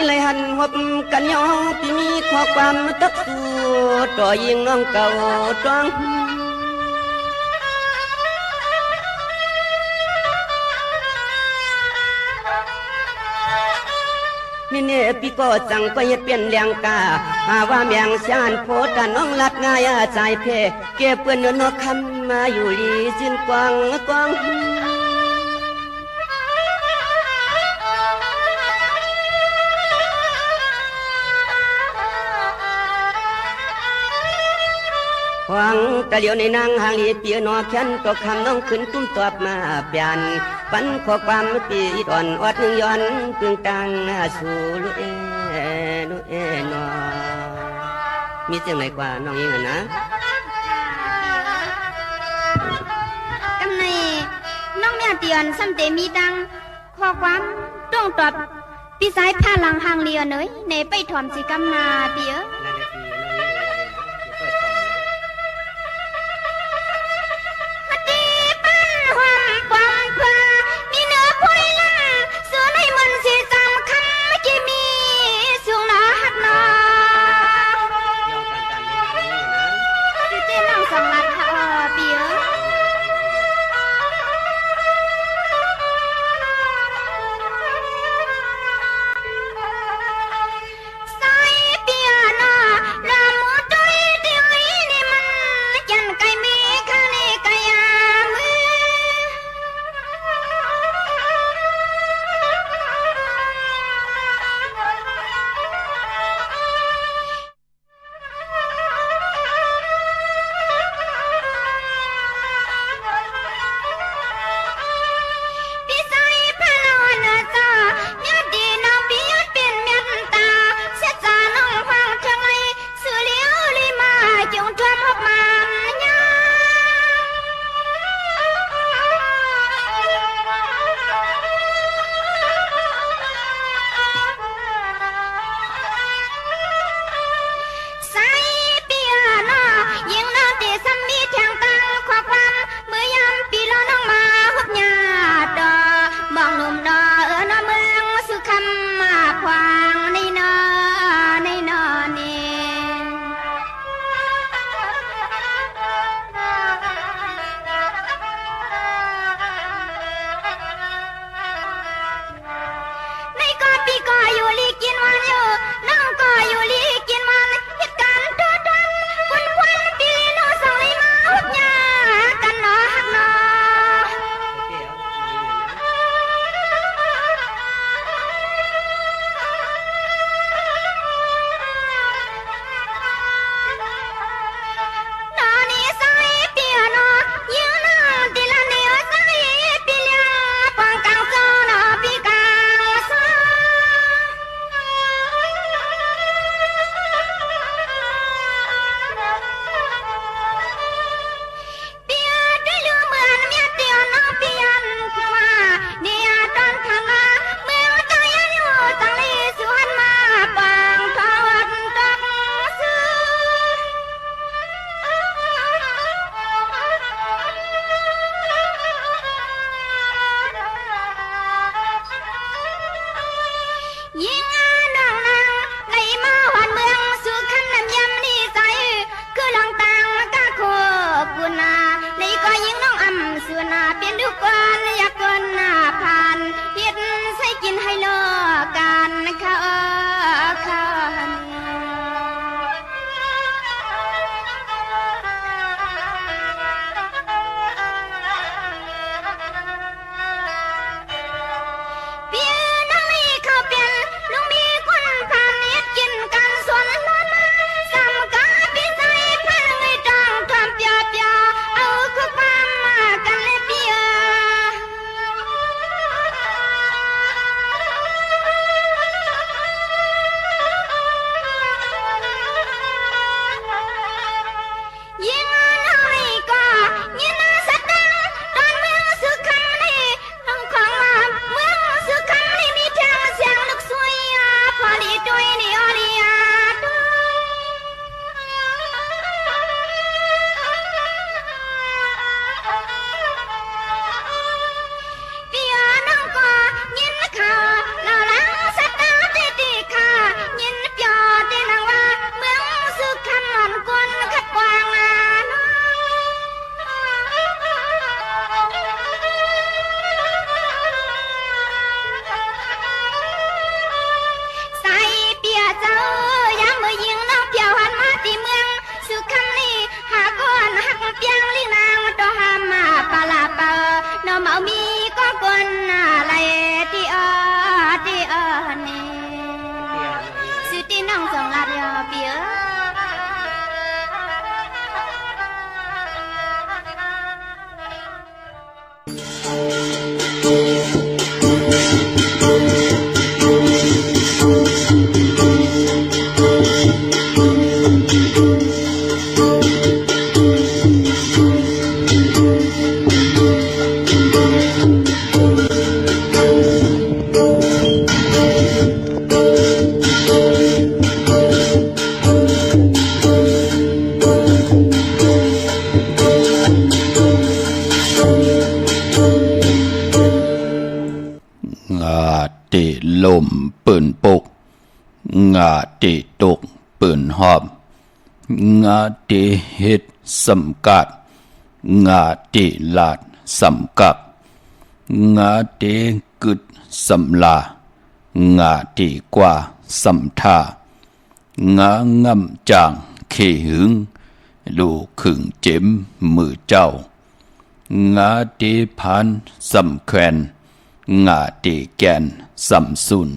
เลยหันหบกันยอที่มีข้อความตักสู้ต่อยิงน้องเก่าจ้องนี่เนี่ยพี่ก็จังก็เฮ็ดเปลี่ยนแรงกาหาว่าแมงชานโพดน้องลัดง่ายใจเพเก็บเปื้อนเนื้อคำมาอยู่ลีสิ้นกวางกวางหวังตะเหลียวในนางหางลีเปียนอแขนตกคำน้องขึ้นตุ้มตอบมาเปลี่ยนปันข้อความปีอ่อนอดหนึ่งย้อนกึ่งตังสู่ลุเอนอมีเสียงไหนกว่าน้องยิงนะกำในน้องแม่เตียนซ้ำเตมีดังข้อความต้องตอบพี่สายผ้าหลังหางเลียเนยในไปถอมสิกำนาเปีย ปืนปกงาติตกปืนหอบงาติเฮ็ดสำกัดงาติลาดสำกับงาติกึดสำลางาติกว่าสำทางางำจางเขหึงลูกขึงเจ็มมือเจ้างาติพันสำแควนงาติแกนสำสุน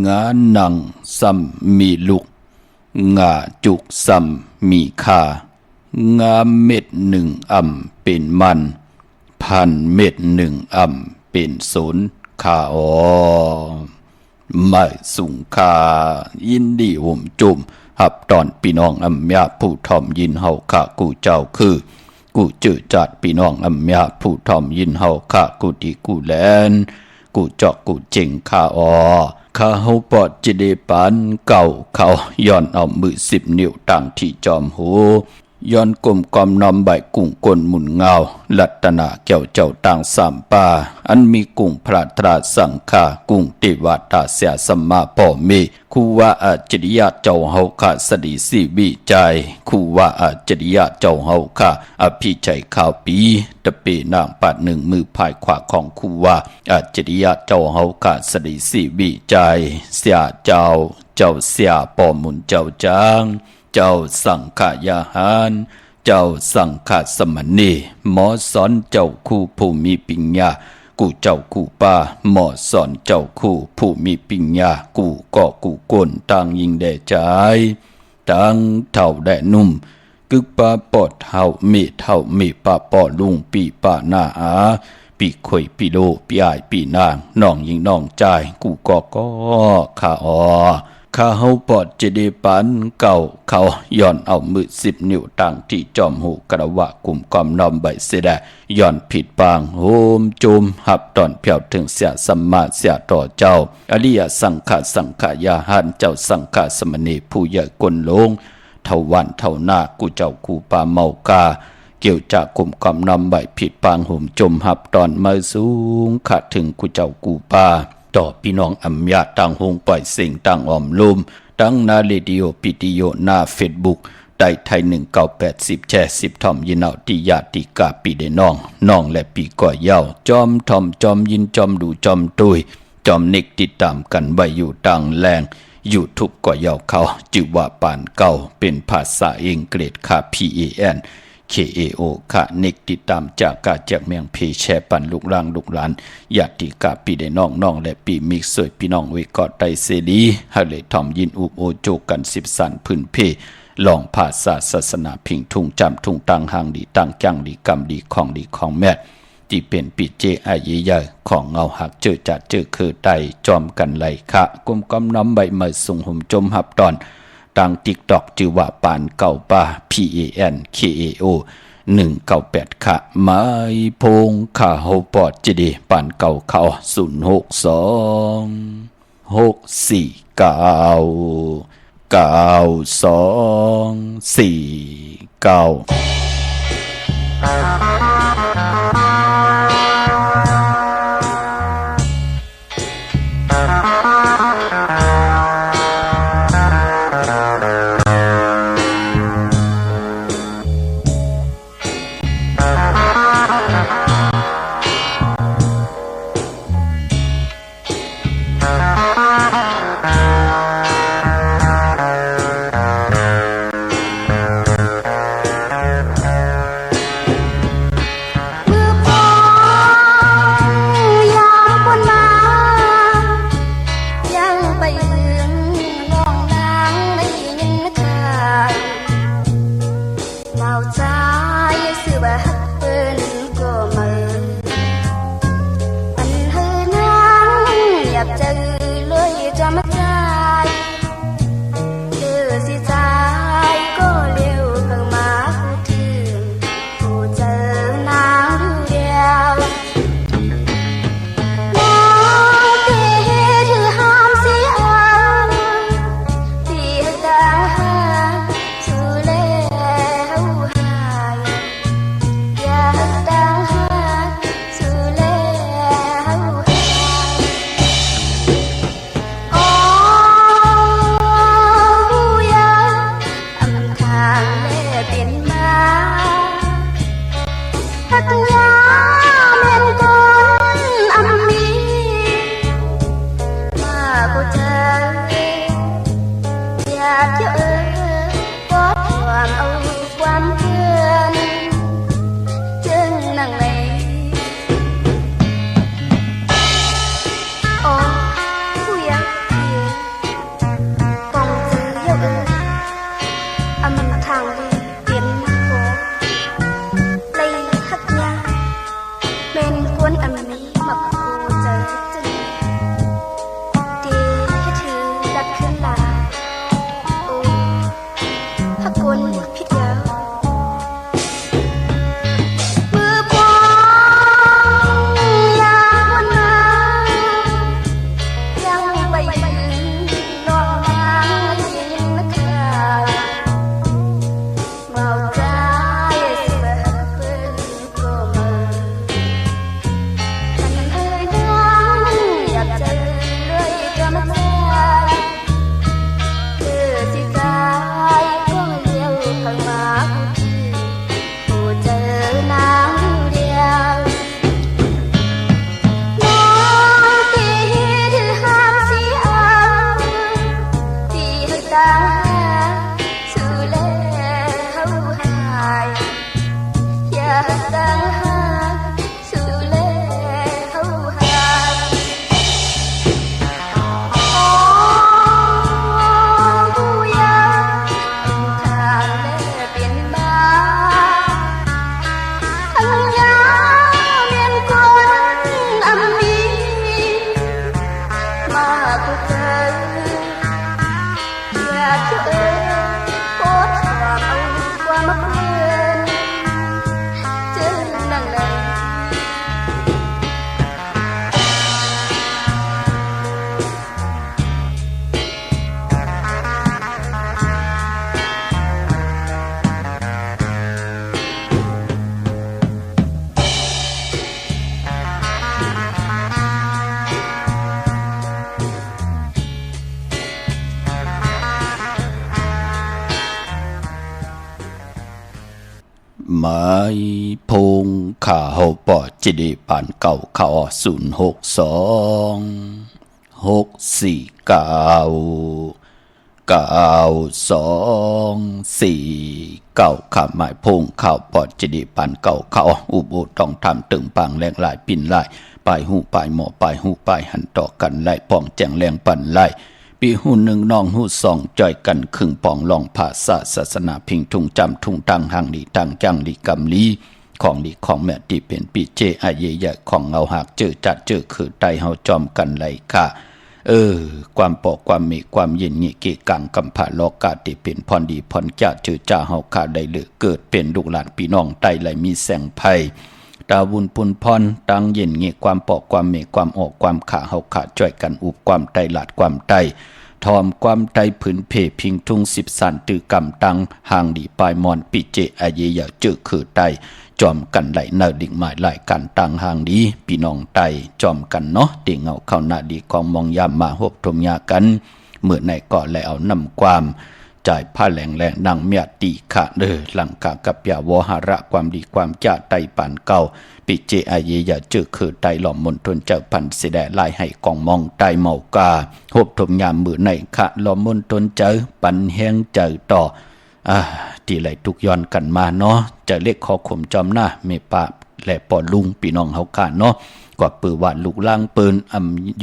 งาหนังสำมีลุกงาจุกสำมีคางาเม็ดหนึ่งเป็นมันพันเม็ดหนึ่งเป็นสนขาไม่สุงคายินดีห่มจุ่มหับตอนพี่น้องยาผู้ทอมยินเฮาข้ากูเจ้าคือกูจื้อจัดพี่น้องยาผู้ทอมยินเฮาข้ากูดีกูแลนกูจอกกูเจ๋งข้าข้าเฮาปอดจิเดปานเก่าเขาย้อนเอามือ10 นิ้วตั้งที่จอมหูย้อนกลมกอมนอมใบกุ้งก้นหมุนเงาลัตนาแก้วเจ้าต่างสามป่าอันมีกุ้งพระตราสังฆากุ้งเทวตาเสียสมมาพ่อเมคูว่าอาจริยะเจ้าเฮาข้าสดีสีบิใจคูว่าอาจริยะเจ้าเฮาข้าอภิใจข้าวปีตะเปนางปัดหนึ่งมือพายขวาของคูว่าอาจริยะเจ้าเฮาข้าสดีสีบิใจเสียเจ้าเสียป่อมุนเจ้าจางเจ้าสังขยาหารเจ้าสังขสมณีหมอสอนเจ้าคู่ผู้มีปัญญากูเจ้าคู่ป้าหมอสอนเจ้าคู่ผู้มีปัญญากูก็กูก้นต่างยิงแด่ใจต่างเท่าแด่นุ่มกึกป้าปอดเท่ามีป้าปอลุงปีป้าหน้าอาปีข่อยปีโลปีอายปีนางน้องยิงน้องใจกูก็ข้าข้าเฮาปอดเจดีปันเก่าเขาย้อนเอามือ10 นิ้วตั้งที่จอมหูกระวะกลุ่มกอมนอมใบเสดย้อนผิดปางโฮมจุมหับตอนเพียวถึงเสียสัมมาเสียต่อเจ้าอริยสังขายาหันเจ้าสังฆสมณีผู้ใหญ่กลลงเท่าวันเท่าหน้ากูเจ้ากูปาเมากาเกี่ยวจากกลุ่มกอมนอมใบผิดปางโหมจมหับตอนมาสูงขาดถึงกูเจ้ากูปาต่อพี่น้องญาติต่างหงปล่อยสิ่งต่างอ้อมลุมตั้งนาเรดิโอปิติโยหน้าเฟซบุ๊กได้ไทย1980แชร์10ทอมยินเอาที่ญาติกาปีเดน้องและปีก่อยเย้าจอมทอมจอมยินจอมดูจอมตุยจอมนิกติดตามกันไว้อยู่ต่างแรงยูทูบก่อยเย้าเขาจื่อว่าปานเก่าเป็นภาษาอังกฤษค่ะ PAN KAO ค่ะนิกติดตามจากกาจากเมียงเพแชร์ปันลูกหลานญาติกาปีได้น้องและปีมิกสวยพี่น้องไว้กอดไตเสรีให้เลยทอมยินอุบโอโจกัน10สันพื้นเพลองภาษาศาสนาพิงทุ่งจำทุ่งตังหางดีตังจังดีกรรมดีของแม่ที่เป็นปีเจอาเยใหญ่ของเงาหักเจอจัดเจอคือไตจอมกันไหลค่ะกุมกำน้ำใบไม้ส่งหุ่มจมหับตอนทาง TikTok จื่อว่าปานเก่าป้า PANKAO 198ค่ะไม้พงข่าเฮาปอดจิดีปานเก่าเขา062 649 เ ไม้พงข่าเฮาปอจิดีปานเก่าข่าว062 649 ข้าหมายพงข่าวปอจิดีปานเก่าข่าวอุบต้องทำตึงปังแรงหลายปิ่นหลายปลายหูปลายหมอปลายหูปลายหันต่อกันไล่ป้องแจงแรงปั่นไล่ปีหูหนึ่งน้องหูสองจ่อยกันครึ่งปองลองภาษาศาสนาพิงทุงจำทุงตังหังดีตังจังดีกำลีของดีของแม่ดีเป็นปีเจอาเยใหญ่ของเอาหากเจอจัดเจอคือไตเฮาจอมกันไหลค่ะความปอกความมีความเย็นเงี้ยเกกังกำผาโลกาติเป็นพรดีพรจ่าเจอจ่าเฮาขาได้เหลือเกิดเป็นลูกหลานพี่น้องไตไหลมีแสงไพตาวุนปุนพรตังเย็นเงี้ยความปอกความมีความออกความขาเฮาขาจ่อยกันอุบความไตหลาดความไตทอมความไตผืนเพพิงทุ่ง10 สันตือกำตังห่างดีปลายมอนปิเจอาเยอยากเจอคือไตจอมกันไหลเนอดิ่งหมายไหลกันตังห่างดีพี่น้องไตจอมกันเนาะติเงาเข้าหน้าดีของมองยามมาหบทมยากันเมื่อในก่อแล้วเอานำความจ่ายผ้าแหลงแหลงนางเมียตีขะหลังกากับยาวหาระความดีความจ่าไตปานเก่าปิเจอาเยอยากเจอคือไตหล่อมมนทนเจ้าพันเสดลายให้กองมองไตเมากาหบทมยามมือในขะหล่อมมนทนเจอปันแห้งเจอต่อที่ไหลทุกย้อนกันมาเนาะจะเล็กขอข่มจอมหน้าเมปะและปอลุงพี่น้องเฮากันเนาะกว่าปือว่าลูกล่างปืน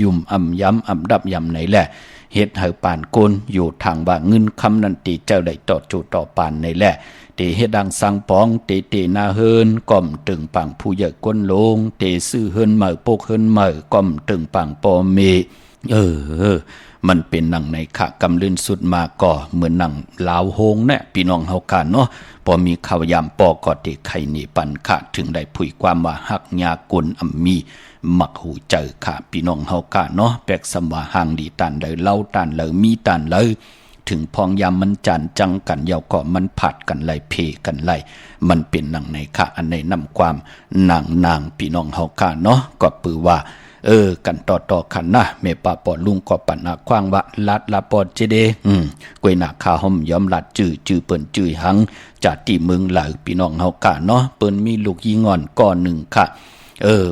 ยุ่มย้ำดับย้ำไหนแหละเฮ็ดให้ปานโกนอยู่ทางบ่าเงินคำนันติเจ้าได้ต่อจูต่อปานในแหละตีเฮ็ดดังสังปองตีนาเฮินก่อมตึงปังผู้ใหญ่ก้นลงตีซื้อเฮินเหม่อปกเฮินเหม่อก่อมตึงปังปอเมมันเป็นหนังในขะกำลื่นสุดมาก่อเหมือนหนังลาวโฮงเนี่ยพี่น้องเฮากันเนาะพอมีข่าวยามปอกอติไข่นี่ปันขะถึงได้ผุยความว่าหักยากลมีมักหูเจอค่ะพี่น้องเฮากันเนาะแปกสมว่าห่างดีตันเลยเล่าตันเลยมีตันเลยถึงพองยามมันจันจังกันยาวก็มันผัดกันไล่เพกันไล่มันเป็นหนังในขะอันในนำความนางพี่น้องเฮากันเนาะก็ปือว่ากันต่อขันนะเมปาปอลุงก็ปัญหาควางวะลัดลาปอเจเดกวยหนาคาหอมยอมลัดจื้อเปิ้นจื้อหังจากที่เมืองเหล่าพี่น้องเฮากะเนาะเปิ้นมีลูกยีงอนก้อนหนึ่งค่ะ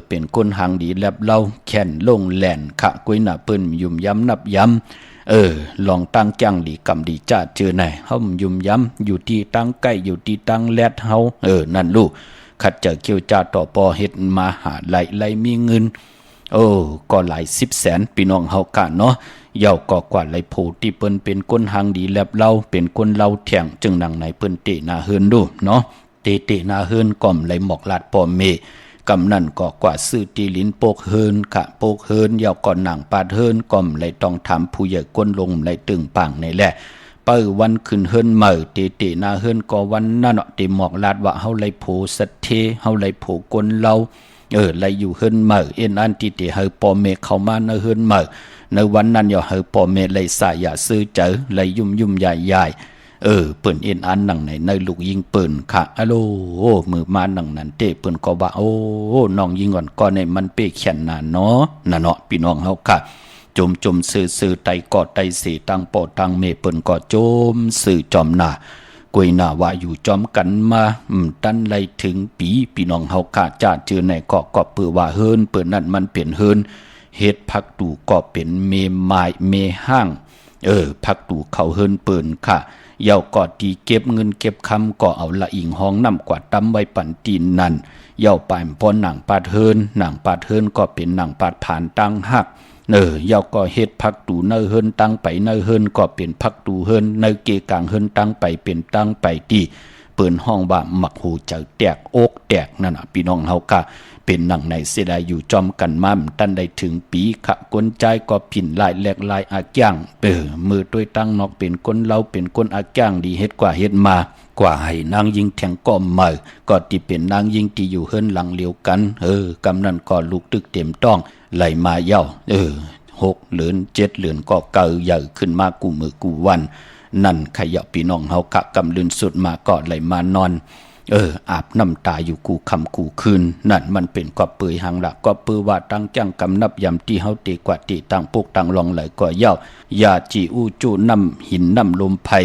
เป็นคนหังดีแลบเล่าแข่นลงแหลนค่ะกวยหนาเปิ้นยุ่มย้ำนับย้ำลองตั้งจังดีกำดีจ้าเจอไหนเฮายุ่มย้ำอยู่ที่ตั้งใกล้อยู่ที่ตั้งแลดเฮานั่นลูกขัดเจอเกี่ยวจ้าต่อปอเฮ็ดมาหาไหลมีเงินก็หลาย10 แสนพี่น้องเฮากันเนาะเย่าก็กว่าไหลโพที่เปิ้นเป็นคนหางดีแลบเล่าเป็นคนเล่าแท่งจึงนังไหนเปิ้นเตนาเฮินดูเนาะเตนาเฮินก่อมไหลหมอกลาดปอเมกำนั่นก็กว่าซื้อตีลิ้นโปกเฮินกะโปกเฮินเย่าก่อนหนังปาดเฮินก่อมไหลต้องทำผู้ใหญ่ก้นลงไหลตึงปังในแหละเปิ้วันขึ้นเฮินเหม่อเตนาเฮินก็วันนั่นเนาะเตหมอกลาดว่าเฮาไหลโพสัทเทเฮาไหลโพก้นเล่าไหลอยู่เฮินเหม่ออันที่เตเฮาปอเมเข้ามาในเฮินเหม่อในวันนั้นอย่าเฮาปอเมไหลสายอย่าซื้อเจอไหลยุ่มใหญ่เปิ้นอันหนังในลูกยิงปืนค่ะอะโลมือมาหนังนั้นเตเปิ้นก็ว่าน้องยิงก่อนก็ในมันเป้แขนน่ะเนาะพี่น้องเฮาค่ะจมซื่อไตกอดไตสีตังปอตังเมเปิ้นก็จมซื่อจอมหน้ากวยหน้าว่าอยู่จอมกันมาตันไหลถึงปีพี่น้องเฮาค่ะจ้าเจอในเกาะก็เปื้อว่าเฮินเปิ้นนั่นมันเปลี่ยนเฮินเฮ็ดพักตู่ก็เป็นเมไม้เมห้าง พักตูเขาเฮินเปิ่นค่ะเยาก็ตีเก็บเงินเก็บคำก็เอาละอิงห้องนำกว่าตำไว้ปั่นตีนนั่นเยาป่ายพอหนังปาดเฮินหนังปาดเฮินก็เป็นหนังปาดผ่านตั้งหักเยาก็เฮ็ดพักตูเนอเฮินตั้งไปเนอเฮินก็เป็นพักตูเฮินเนอเกกลางเฮินตั้งไปเป็นตั้งไปตีเปิ่นห้องว่าหมักหูเจ้าแตกอกแตกนั่นน่ะพี่น้องเฮาค่ะเป็นหนังในเสียดายอยู่จอมกันมั่มตันได้ถึงปีขะกลใจก็ผินลายแหลกลายอาจ้างมือด้วยตั้งนอกเป็นคนเราเป็นคนอาจ้างดีเฮ็ดกว่าเฮ็ดมากว่าให้นางยิงแทงก้อมเมื่อก็ที่เป็นนางยิงที่อยู่เฮิรนหลังเลียวกันกำนันก็ลูกตึกเต็มต้องไหลมาเย้า6 เหรียญ7 เหรียญก็เก่าใหญ่ขึ้นมากูมือกูวันนั่นขยับพี่น้องเฮากะกำลืนสุดมาก็ไหลมานอนอาบน้ำตาอยู่กูคำกูคืนนั่นมันเป็นกอบเปื่อยหางละก็เปื่อว่าตั้งจังกำนับยำที่เฮาตีกว่าตีตั้งปุกตั้งลองไหลก็เย้ายาจีอูจูน้ำหินน้ำลมไผ่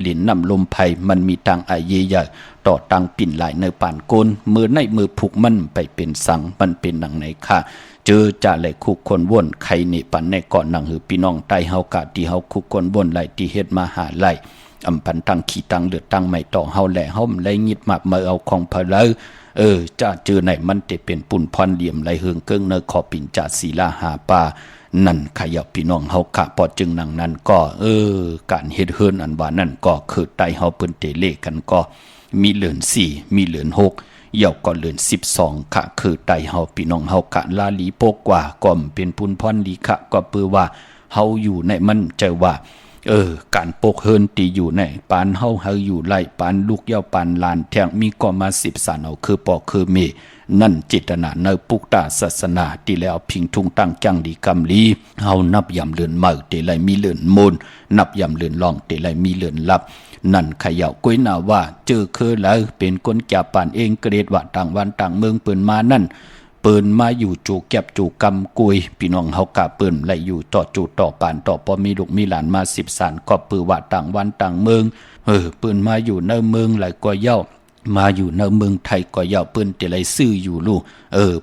หลินน้ำลมไผ่มันมีตังไอเยใหญ่ต่อตังปิ่นหลายในป่านโกนมือในมือผูกมันไปเป็นสังมันเป็นหนังไหนค่ะเจอจ่าไหลคุกคนว่นใครนี่ปันในก่อนหนังหือพี่น้องใต้เฮากะที่เฮาคุกคนว่นไหลที่เฮ็ดมาหาไหลอำพันตั้งขี่ตั้งเลือดตั้งไม่ต่อเฮาแหล่เฮาไหลงิดมากมาเอาของเพลจ้าเจอไหนมันจะเป็นปุ่นพรเหลี่ยมไหลเฮืองเกิ้งเนอขอปิ่นจ่าศีลาหาปานั่นขยับพี่น้องเฮากะพอจึงหนังนั้นก็การเฮ็ดเฮือนอันว่านั่นก็คือไตเฮาเปิ้นเตเลกันก็มีเหลือน4มีเหลือน6เย่าก็เหลือน12ค่ะคือไตเฮาพี่น้องเฮากะลาลีโปกกว่าก็เป็นปุ่นพรลีค่ะก็เปื้อว่าเฮาอยู่ในมันใจว่าการปกเฮินตีอยู่ในปานเฮาอยู่ไล่ปานลูกเย้าปานลานแทงมีก็มา10 สานเอาคือปอคือเมนั่นจิตนาเนปุกตาศาสนาที่แล้วพิงทุงตั้งจังดีกำลีเฮานับยำเลือนเมื่อเตไลมีเลือนมนนับยำเลือนลองเตไลมีเลือนลับนั่นขย่าก้วยนาว่าเจอคือแล้วเป็นคนจับปานเองเกรดว่าต่างวันต่างเมืองเปิ้นมานั่นเปิ้นมาอยู่จูแก็บจูกำกุยพี่น้องเฮากะเปิ้นไหลอยู่ต่อจูต่อปานต่อพอมีลูกมีหลานมา10 สานก็ปือว่าต่างวันต่างเมืองเปิ้นมาอยู่ในเมืองไหลก็เย้ามาอยู่ในเมืองไทยก็เย้าเปิ้นแต่ไหลซื้ออยู่ลูก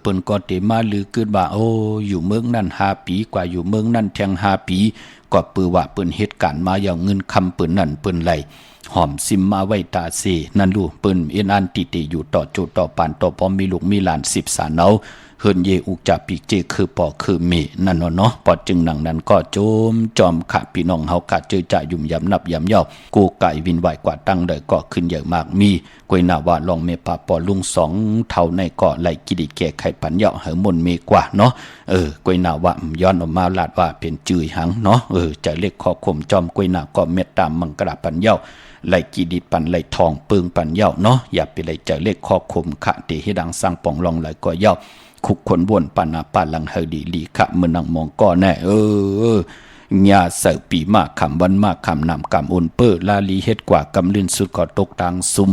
เปิ้นก็เตมาลือเกิดว่าอยู่เมืองนั่น5 ปีกว่าอยู่เมืองนั่นแทง5 ปีก็ปือว่าเปิ้นเหตุการณ์มาอย่างเงินคำเปิ้นนั่นเปิ้นไหลหอมซิมมาไว้ตาเสนั่นลูกเปิ้นเอ็นอันติอยู่ต่อจูต่อปานต่อพอมีลูกมีหลาน10 สานเอาเฮินเยอุกจับปีเจคือปอคือเมนั่นเนาะปอจึงหนังนั้นก็โจมจอมขะพี่น้องเฮากะเจอจ่ายุ่มยำนับยำเย้ากูไก่วินไหวกว่าตั้งเลยก็ขึ้นเยอะมากมีกวยนาว่าลองเมปาปอลุง2 เท่าในเกาะไหลกิดิแก่ไข่ปันเยาะเหอมนเมกว่าเนาะกวยนาว่าย้อนออกมาลาดว่าเป็นจืยหังเนาะจะเล็กคอข่มจอมกวยนาก็เม็ดตามมังกระปันเยาะไหลกีดิปันไหลทองปึงปันเยาะเนาะอย่าไปไหลจะเล็กคอข่มขะเตให้ดังสร้างป่องลองไหลก็เยาะคุกคนบนปานาปาลังเฮดีลีขะมือนังมองก็แน่ญาเสปีมากคำวันมากคำนำกำอุนเปิดลาลีเฮ็ดกว่ากำลื่นสุดก็ตกตังซุม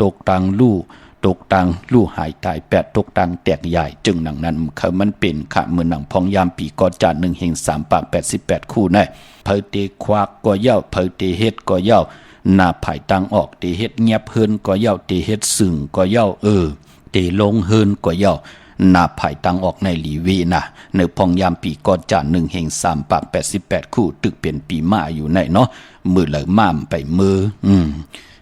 ตกตังลู่หายตาย8ตกตังแตกใหญ่จึงหนังนั้นเขามันเป็นขะมือนังพองยามปีก็จาน1 เฮง3 ปาก88 คู่แน่เพอเตควักก็เย้าเพอเตเฮ็ดก็เย้าหน้าภายตังออกเตเฮ็ดเงียบเฮินก็เย้าเตเฮ็ดสึ่งก็เย้าเตลงเฮินก็เย้านาภายตังออกในหลีวีนะในพองยามปีกอดจาน1 เฮง3 ปาก88 คู่ตึกเป็นปีมาอยู่ในเนาะมือเหลือม่ามไปมือ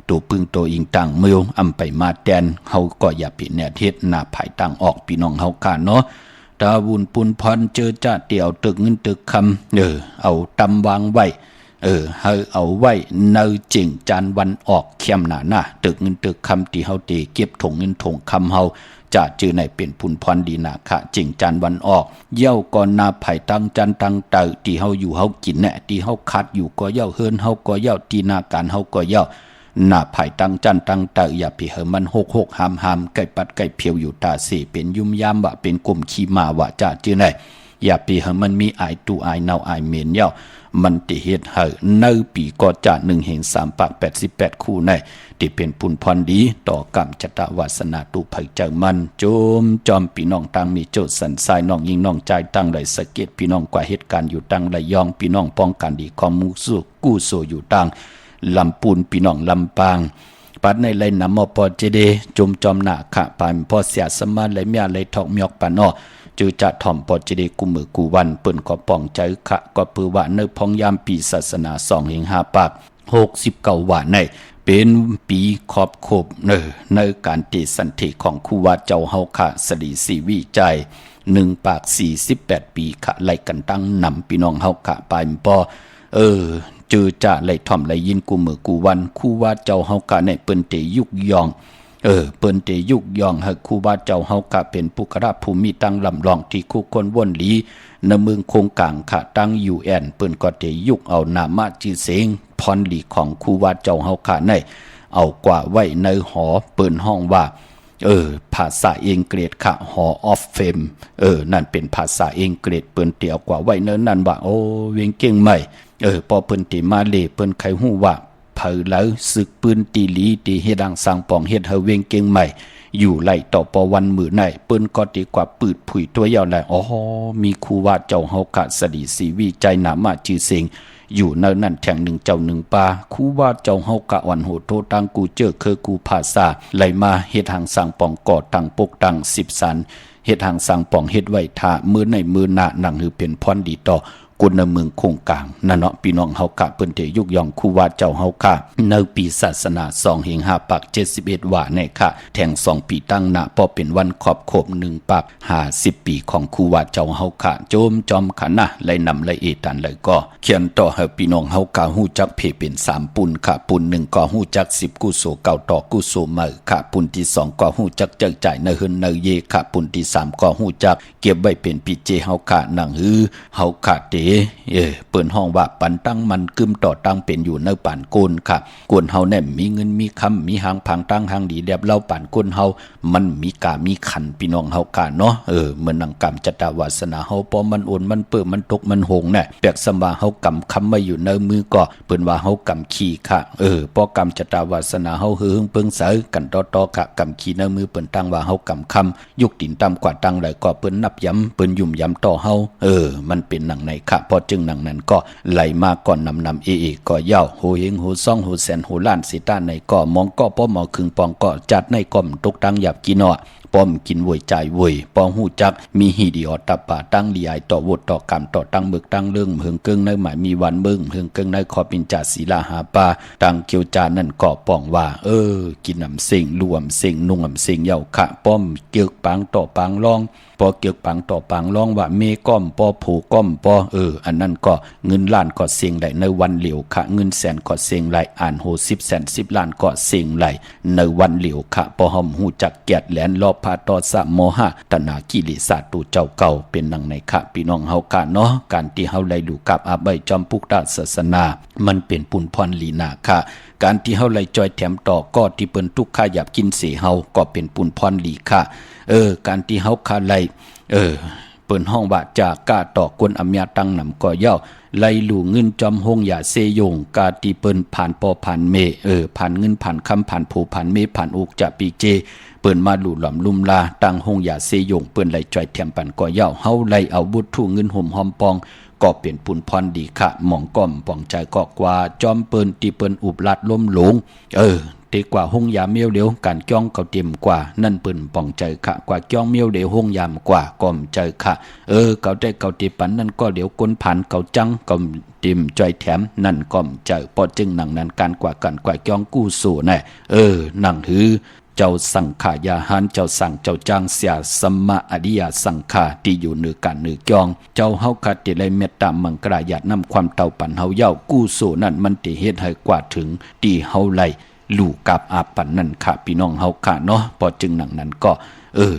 ตัวปึงตัวอิงตังเมืองอำไปมาแดนเฮาก็อย่าปิดแนเทศนาภายตังออกพี่น้องเฮากันเนาะตาวุนปุนพรเจอจ้าเตี่ยวตึกเงินตึกคำเอาตำวางไว้เฮาเอาไว้ในจิงจานวันออกเข้มหนาตึกเงินตึกคำที่เฮาเตเก็บถงเงินถงคำเฮาจะจือในเป็นพุนพรดีนาคะจิงจันวันออกเย้าก่อนนาไผ่ตั้งจันตั้งเตอที่เฮาอยู่เฮากินแน่ที่เฮาคัดอยู่ก็เย้าเฮินเฮาก็เย้าตีนาการเฮาก็เย้านาไผ่ตั้งจันตั้งเตออย่าพี่เฮมัน6 หามไก่ปัดไก่เพียวอยู่ตาเสเป็นยุ่มยามว่าเป็นกลุ่มขี้มาว่าจะจือในอย่าพี่เฮมันมีอายตูอายเนาอายเมนเย้ามันติเฮ็ดให้ในปีก็จะ1 เฮง3 ปาก88 คู่ในที่เป็นปุนพรดีต่อกรรมจตวาสนาตุไผเจ้ามันโจมจอมพี่น้องต่างมีโจทย์สันทรายน้องยิงน้องใจตั้งไหลสะเก็ดพี่น้องกว่าเหตุการณ์อยู่ตั้งไหลยองพี่น้องป้องกันดีคอมมุสู้กู้โซอยู่ตั้งลำปูนพี่น้องลำปาง ปัดในไหลนำมอปอเจเดจุมจอมหนาขะปานพอเสียสมาไหลเมียไหลทอกมยอกปานอจือจะถ่อมปอเจเดกุมือกูวันเปิ้นก็ป้องใจขะก็ปือว่าเนพองยามปีศาสนา2-5 ปาก69ว่าในเป็นปีขอบขบในการเตสันติของครูว่าเจ้าเฮาค่ะสลีสีวิจัย1 ปาก 48 ปีค่ะไล่กันตั้งนำพี่น้องเฮาค่ะปายปอจือจะไล่ถ่อมไล่ยินกูมือกูวันครูว่าเจ้าเฮาค่ะในเปิ้นเตยุกยองเปิ้นเตยุกยองให้ครูว่าเจ้าเฮากะเป็นปุกระภูมิตั้งลำลองที่คู่คนว่นหลีในเมืองคงกลางค่ะตั้ง UN เปิ้นก็เตยุกเอานามาจือเสงพรหลีของครูว่าเจ้าเฮากะในเอากว่าไว้ในหอเปิ้นห้องว่าภาษาอังกฤษค่ะ Hall of Fame นั่นเป็นภาษาอังกฤษเปิ้นเตียวกว่าไว้เนิ่นนั่นว่าโอ้เวียงเก่งใหม่พอเปิ้นติมาเลเปิ้นไขฮู้ว่าเผอแล้วศึกปืนตีหลีตีเฮ็ดดังสร้างปองเฮ็ดเฮาเวงเก่งใหม่อยู่ไล่ต่อปอวันมือไหนเปิ้นก็ดีกว่าปืดผุยตัวยาวแลอ๋อมีครูว่าเจ้าเฮากะสดีสีวิจัยนามาชื่อเสียงอยู่ในนั่นแท่งหนึ่งเจ้าหนึ่งปาครูว่าเจ้าเฮากะอ่อนโหโทตังกูเจอเคอกูภาษาไหลมาเฮ็ดหางสร้างปองก่อตังปกตัง10 สันเฮ็ดหางสร้างปองเฮ็ดไว้ท่ามือในมือหน้านั่งหือเป็นพรดีต่อกุนเมืองคงกลางนั่นเนาะพี่น้องเฮากะเปิ้นเตยุกยองครูว่าเจ้าเฮากะในปีศาสนา2-5 ปาก71ว่าในค่ะแทง2 ปีตั้งหน้าพอเป็นวันขอบครบ1 ปาก50 ปีของครูว่าเจ้าเฮากะโจมจอมขะนะไล่นำไล่เอตันเลยก็เขียนต่อให้พี่น้องเฮากะฮู้จักเพเป็น3ปุ่นค่ะปุ่น1ก็ฮู้จัก10กุโสเก่าต่อกุโสใหม่ค่ะปุ่นที่2ก็ฮู้จักจักจ่ายในหืนในเยค่ะปุ่นที่3ก็ฮู้จักเก็บไว้เป็นปีเจเฮากะนั่งหือเฮากะเตเปิ้นห้องว่าปันตั้งมันกึมต่อตั้งเป็นอยู่ในป่านโกนค่ะโกนเฮาแน่มีเงินมีคำมีหางพังตั้งหางดีเรียบเล่าป่านโกนเฮามันมีกามีขันพี่น้องเฮากะเนาะเหมือนนังกรรมจตวาสนาเฮาพอมันโอนมันเปิดมันตกมันหงแน่แปลกสมว่าเฮากำคำมาอยู่ในมือก็เปิ้นว่าเฮากำขี้ค่ะพอกรรมจตวาสนาเฮาหึงเพิ่งเสยกันต่อๆค่ะกำขี้ในมือเปิ้นตั้งว่าเฮากำคำยุกตินตามกว่าตั้งหลายก็เปิ้นนับย้ำเปิ้นยุ่มย้ำต่อเฮามันเป็นหนังในค่ะพอจึงหนังนั้นก็ไหลมาก่อนนำเอก็เย้าโหเฮงโหซ่องโหแสนโหล้านสิต้าในก็มองก็ป้อมเอาครึ่งปองก็จัดในก่อมตกตังหยับกินเนาะป้อมกินวยใจวยป้องหูจักมีหีดีออตับป่าตั้งลีไอต่อวดต่อกรรมต่อตั้งเบิกตั้งเรื่องเฮิงเกิงในหมายมีวันเบิ่งเฮิงเกิงในขอปินจ่าศีลาหาปาตั้งเกียวจานั่นก็ป้องว่ากินน้ำเสิงรวมเสิงนุ่งน้ำเสิงเย้าขะป้อมเกียกปังต่อปังลองพอเกียกปังต่อปังร้องว่าเมก้อมปอผูก้อมปออันนั้นก็เงินล้านก็เสียงไหลในวันเหลียวค่ะเงินแสนก็เสียงไหลอ่านโห10 แสน10 ล้านก็เสียงไหลในวันเหลียวค่ะปอหอมหูจักแกดแหลนรอบพาตอสะโมหะตนากิเลสาตูเจ้าเก่าเป็นนังในค่ะพี่น้องเฮากะเนาะการที่เฮาไหลดูกับอาใบจอมพุกตาศาสนามันเป็นปุญพรลีนาค่ะการที่เฮาไหลจอยแถมต่อก็ที่เปิ้นทุกข์ข้าหยับกินเสเฮาก็เป็นปุญพรลีค่ะการที่เฮาคาไหลเปิ้นห้องว่าจากกาต่อกวนอำยาตั้งนำก่อเย้าไล่ลู่เงินจอมหงอย่าเซยงกาตีเปิ้นผ่านปอผ่านเมผ่านเงินผ่านคำผ่านผูผ่านเมผ่านอุกจะปีเจเปิ้นมาหลู่หล่อมลุ่มลาตั้งหงอย่าเซยงเปิ้นไล่จ่อยแถมปันก่อเย้าเฮาไล่เอาบุตรทูเงินห่มหอมปองก็เป็นปุนพรดีค่ะหม่องก้อมป่องใจก็กว่าจอมเปิ้นตีเปิ้นอุบลัดล้มหลงเตกว่าหงยามเมียวเหลียวการจ้องเขาเต็มกว่านั่นเปิ้นป่องใจค่ะกว่าจ้องเมียวเหลียวหงยามกว่าก้อมใจค่ะเขาได้เขาติปันนั่นก็เหลียวก้นผ่านเขาจังก็ติมใจแถมนั่นก้อมใจพอจึงหนังนั้นการกว่ากันกว่าจ้องกู้สู่แน่หนังหือเจ้าสังขายาหันเจ้าสั่งเจ้าจางเสียสัมมาอดิยาสังขาที่อยู่เหนือการเหนือจองเจ้าเฮาคัดติไลเมตตามังกราหยาดนำความเต่าปั่นเฮาเย้ากู้สู่นั่นมันติเฮ็ดให้กว่าถึงที่เฮาไลลู่กับอาปันนั่นค่ะพี่น้องเฮาค่ะเนาะพอจึงหนังนั้นก็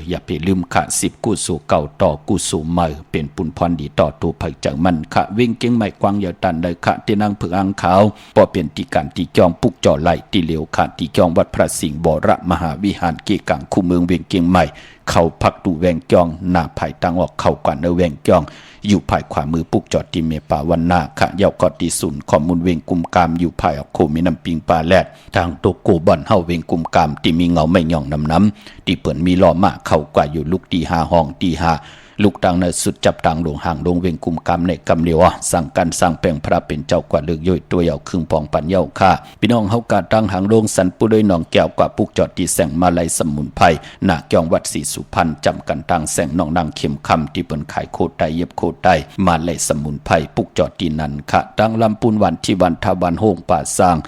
อย่าไปลืมค่ะ10กู้สู่เก่าต่อกู้สู่ใหม่เป็นปุญพรดีต่อตัวภัยจากมันค่ะวิ่งเก่งใหม่กวางยาวตันเลยค่ะที่นางผึ่งอังขาวพอเป็นที่การที่จองปุกจ่อไหลที่เหลียวค่ะที่จองวัดพระสิงห์บรมหาวิหารเกกังคู่เมืองเวียงเก่งใหม่เข้าพักดูแวงจองหน้าภายตั้งออกเข้ากว่าในแวงจองอยู่ภายขวามือปุกจอดที่เมป่าวันนาค่ะเยาวกอตีศูนย์ข้อมูลเวงกุมกามอยู่ภายออกโคมีน้ำปิงปลาแลดทางโตโกบ่อนเฮาเวงกุมกามที่มีเงาไม่ย่องน้ำที่เปิ่นมีล้อมาเข้ากว่าอยู่ลูกตี5ห้องตี5 ลูกต่างในสุดจับต่างหลวงห่างลงเวงกุมกรรมในกำเลียวสั่งการสร้างแปลงพระเป็นเจ้ากว่าเลือกย่อยตัวเยาครึ่งปองปันเยาค่ะพี่น้องเฮากาตั้งหางลงสันปุด้วยหนองแก้วกว่าปุกจอดที่แสงมาลัยสมุนไพรหน้าเกียงวัดศรีสุพรรณจำกันตั้งแสงน้องนางเข็มคำที่เปิ้นขายโคตรไตเย็บโคตรไตมาลัยสมุนไพรปุกจอดที่นั่นค่ะตั้งลำปูนวันที่วันทวันโฮงป่าสร้าง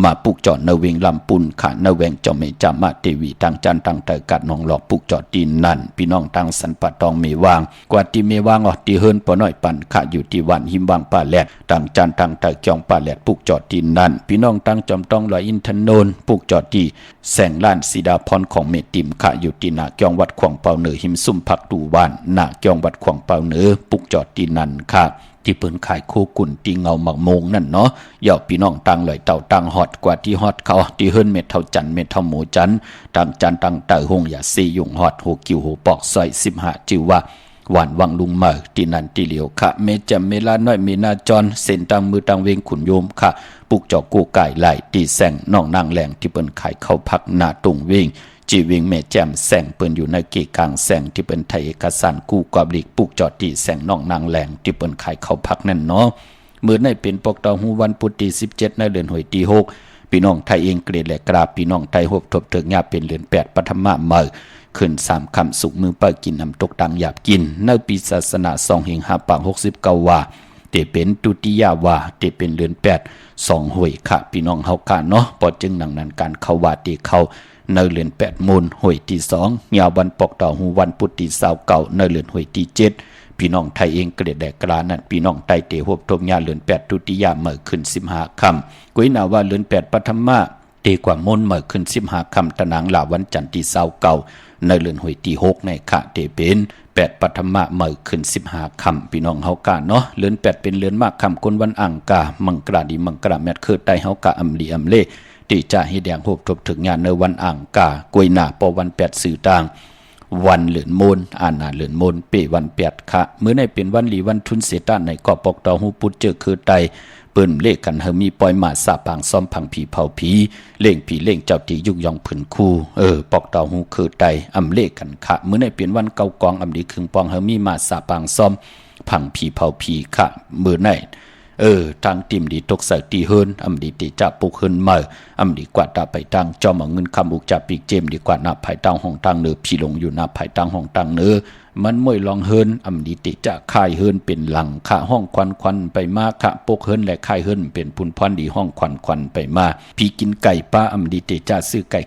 มาปุกจอดนเวงลำปุนค่ะนเวงเจ้าเมจามาเทวีตังจันตังเตกัดนองหลอกปุกจอดดินนั่นพี่น้องตังสันปะตองเมวางกว่าที่เมวางที่เฮิรนปอน้อยปั่นค่ะอยู่ที่วันหิมวางป่าแหลดตังจันตังเตจองป่าแหลดปุกจอดดินนั่นพี่น้องตังจอมต้องลอยอินทนนท์ปุกจอดที่แสงล้านสีดาพรของเมติมค่ะอยู่ที่หน้าเกียงวัดขวางเปาเหนือหิมซุ่มผักตูบ้านหน้าเกียงวัดขวางเปาเหนือปุกจอดดินนั่นค่ะที่เปิ้นขายโคกุ่นตีเงาหมักโมงนั่นเนาะย่อพี่น้องตังลอยเต่าตังฮอดกว่าที่ฮอดเขาที่เฮิรนเม็ดเท่าจันเม็ดเท่าหมูจันตังจันตังเต่าหงอย่าซียุงฮอดโหกิวโหปอกซอย15จิวว่าหวานวังลุงเหมอที่นั่นที่เหลียวค่ะเมจำเมลาน้อยเมนาจรเส้นตังมือตังเวงขุนโยมค่ะปุกจอกกูไก่ไหลตีแสงน้องนางแหลงที่เปิ้นขายเข้าพักหน้าตุงเวงจีวิงแม่แจ่มแสงเปิ้นอยู่ในเกกลางแสงที่เป็นไทยเอกสารกู้กอบลิกปุกจอดที่แสงน้องนางแหลงที่เปิ้นขายเข้าพักนั่นเนาะมื้อในเป็นปกตอฮูวันพุธที่17ในเดือนหวยที่6พี่น้องไทยเองเกรดและกราบพี่น้องไทย6ทบเถิงยาเป็นเดือน8ปฐมเมื่อขึ้น3ค่ำสุกมือเปิดกินน้ำตกตังหยาบกินในปีศาสนา2เฮง5ปาง69ว่าเตเป็นตุติยาวาเตเป็นเดือน8 2หวยค่ะพี่น้องเฮากะเนาะปอจึงหนังนั้นการเข้าว่าที่เข้าในเดือน8มูลหวยที่2ยาววันปกต่อหูวันพุธที่29ในเดือนหวยที่7พี่น้องไทยเองเกรดแดกกลานั่นพี่น้องไทยเตหบทมยาเดือน8ตุติยาเมื่อขึ้น15ค่ำกุ้ยนาว่าเดือน8ปฐมะเตกว่ามนเมื่อขึ้น15ค่ำตะนางลาวันจันทร์ที่29ในเดือนหวยที่6ในค่ะเตเป็น8ปฐมะเมื่อขึ้น15ค่ำพี่น้องเฮากะเนาะเดือน8เป็นเดือนมากค่ำคนวันอังคารมังกราดีมังกราแมตคือไตเฮากะอำลีอำเลที่จะให้แดงโหบทบถึงงานในวันอ่างกากวยหนาปอวัน8สื่อต่างวันเหลือนโมนอาณาเหลือนโมนเปวัน8ค่ะมื้อในเป็นวันหลีวันทุนเสตาในกอปอกตอหูปุดเจอคือไตเปิ้นเลขกันเฮมีปล่อยมาสาปางซ้อมพังผีเผาผีเล่งผีเล่งเจ้าที่ยุกยองผืนคู่ปอกตอหูคือไตอำเลขกันค่ะมื้อในเป็นวันเกากองอำดีครึ่งปองเฮมีมาสาปางซ้อมพังผีเผาผีค่ะมื้อในทางติมดีตกใส่ตีเฮินอำดีตีจับปุกเฮินเมื่ออำดีกว่าตาไปตังจอมเงินคำอุกจับปีกเจมดีกว่านับภายตังห้องตังเนื้อพี่ลงอยู่นับภายตังห้องตังเนื้อมันมวยลองเฮินอำดีติจะค่ายเฮินเป็นหลังค่ะห้องควันไปมาค่ะปกเฮินและค่ายเฮินเป็นพุนพรดีห้องควันไปมาพี่กินไก่ป้าอำดีติจะซื้อไก่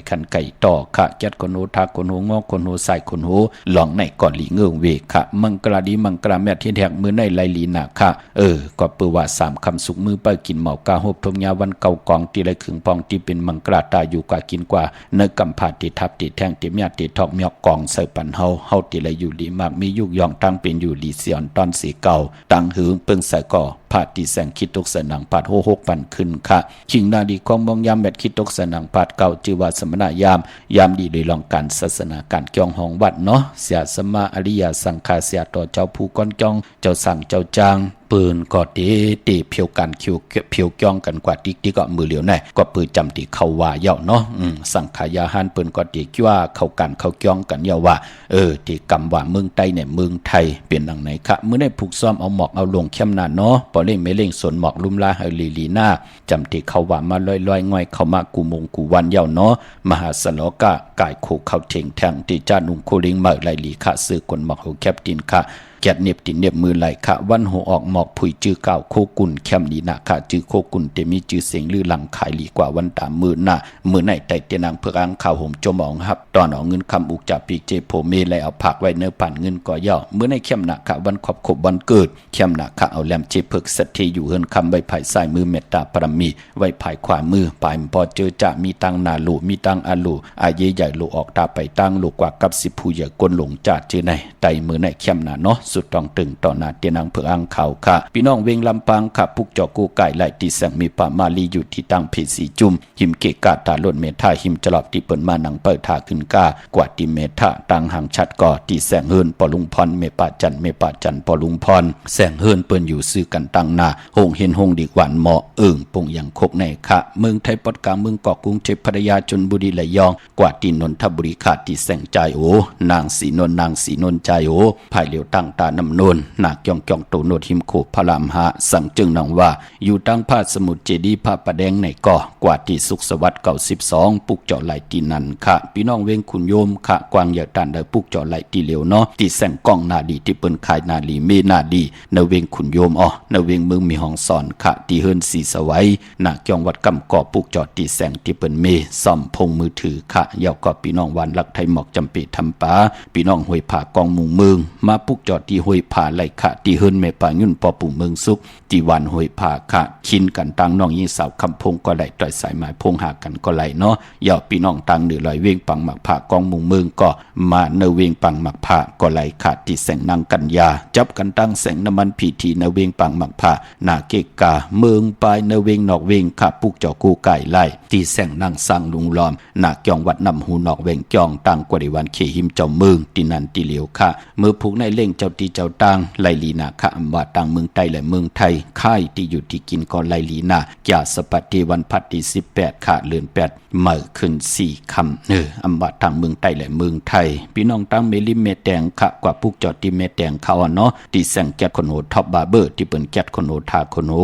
คันไก่ต่อค่ะจัดคนโหทาคนโหงอคนโหใส่คนโหหลองในก่อนหลีเงืองเวค่ะมังกราดีมังกราแม่ที่แทกมือในไลลีนาค่ะก็เปือว่า3คำสุกมือไปกินหมอกาหบทมยาวันเก่ากองตีไรขึงปองที่เป็นมังกราตาอยู่กว่ากินกว่าเนื้อกำผาติทับติแทงติเมียติทอกเมียกองใส่ปันเฮาติไรอยู่ดีมากมียุกยองตั้งเป็นอยู่ลีเสียนตอนสีเก่าตั้งหือเปิงใส่ก่อผาติแสงคิดตกสนังปาดโหกปันขึ้นค่ะชิงนาดีของมองยามแบดคิดตกสนังปาดเก่าจือว่าสมณะยามดีเลยลองการศาสนาการจองห้องวัดเนาะเสียสมาอริยสังฆาเสียต่อเจ้าผู้ก้อนจองเจ้าสั่งเจ้าจางปืนก็เตเพียวกันคิวเพียวจ้องกันกว่าที่ก็มือเหลียวแน่ก็ปืนจำที่เขาว่าเย่าเนาะสังขายาหันปืนก็ตีกี่ว่าเขากันเขาจ้องกันเย่าว่าที่กำว่าเมืองใต้เนี่ยเมืองไทยเป็นดังไหนคะเมื่อได้ผูกซ้อมเอาหมอกเอาลงเข้มหน้าเนาะพอเล่งไม่เล่งสนหมอกลุ่มลาเฮลีหน้าจำที่เขาว่ามาลอยง่อยเข้ามากูมงกูวันเย่าเนาะมหาสโลกะกายโคเขาเถงแทงที่จ้านุ่งโคลิงเมื่อไรลีค่ะซื้อคนหมอกหูแคบดินค่ะแกดเน็บตินเน็บมือไหลค่ะวันหัวออกหมอกผุยจื้อเก่าโคกุนแคมดีนะค่ะจื้อโคกุนเตมีจื้อเสียงลือหลังขายหลีกว่าวันตามมือหน้ามือไหนแต่เตนางเพื่ออ้างข่าวห่มจมองครับตอนเอาเงินคำอุกจับปีกเจโผเมและเอาผักไว้เนื้อผ่านเงินก่อย่อเมื่อในเข้มหนักค่ะวันขอบวันเกิดเข้มหนักค่ะเอาแหลมเจเพิกสัตย์อยู่เฮินคำไว้ภายซ้ายมือเมตตาปรมีไว้ภายขวามือปลายพอเจอจะมีตังนาลูมีตังอาลูอาเยใหญ่ลูออกตาไปตั้งลูกกว่ากับ10ผู้ใหญ่ก้นหลงจัดเจอในไตมือในเข้มหนาเนาะ สุดต้องตึงต่อหน้าเตียนังเพื่ออังเขาค่ะพี่น้องเวงลำปางค่ะปุกเจาะกูไก่ไหลตีแสงมีป่ามาลีอยู่ที่ตั้งเพสีจุ่มหิมเกกาตาล้นเมธาหิมจลอบที่เปิ้นมานังเปิดทาขึ้นกากว่าที่เมธาตังหังชัดก่อที่แสงเฮินปอลุงพรเมปาจันปอลุงพรแสงเฮินเปิ้นอยู่ซื้อกันตั้งหน้าหงเห็นหงดีกวันเหมาะปงยังคกในค่ะเมืองไทยปอดกลางเมืองเกาะกรุงเทพพัทยาชลบุรีระยองกว่าที่นนทบุรีขาดที่แสงใจโอนางสีนนใจโอภายเหลียวตั้งตานำนนนากยองโตโนดหิมโขพระรามหาสั่งจึงนังว่าอยู่ตั้งพาสมุทรเจดีพระประแดงในก่อกว่าที่สุขสวัสดิ์เก่า12ปุกเจาะไหลตีนันค่ะพี่น้องเวงขุนโยมค่ะกวางอย่าตันได้ปุกเจาะไหลตีเหลียวเนาะที่แสงกล้องนาดีที่เปิ้นขายนาลีเมนาดีในเวงขุนโยมในเวงเมืองมีห้องสอนค่ะที่เฮิรนสีสวัยนากยองวัดกำก่อปุกเจาะที่แสงที่เปิ้นเมซ่อมพงมือถือค่ะยาวก็พี่น้องวันลักไทยหมอกจำปีทำป้าพี่น้องห้วยผากองมุงเมืองมาปุกจอดที่ห้วยผาไหลค่ะที่เฮิรนแม่ป่ายุ่นปอปู่เมืองสุขที่วันห้วยผาค่ะชินกันตังน้องยิงสาวคำพงก็ไหลต่อยสายหมายพงหากันก็ไหลเนาะยาวพี่น้องตังเหนือลอยเวียงปังหมักผากองมุงเมืองก็มาเนเวียงปังหมักผาก็ไหลค่ะที่แสงนางกันยาจับกันตั้งแสงน้ำมันพีทีเนเวียงปังหมักผาหนาเกกาเมืองปลายเนเวียงนอกเวียงค่ะปุกจอกูไก่ไหลที่แสงนางสร้างลุงล้อมหนาจองวัดนำหูนอกเวียงจองตังกว่าดิวันเขหิมเจ้าเมืองตีนันตีเหลียวค่ะเมื่อผูกในเล่งเจ้าตีเจ้าตังไลลีนาค่ะอำว่าตังเมืองไทยและเมืองไทยค่ายที่อยู่ที่กินก่อนไลลีนาจาสปัตติวันพัดที่18ค่ะเลือน8เมื่อขึ้น4คำอำว่าตังเมืองไทยและเมืองไทยพี่น้องตังเมลิเมแดงค่ะกว่าปุกจอดที่เมแดงเขาเนาะที่แสงแก๊สคนโหท็อปบาร์เบอร์ที่เปิ้นแก๊สคนโหทาคนโห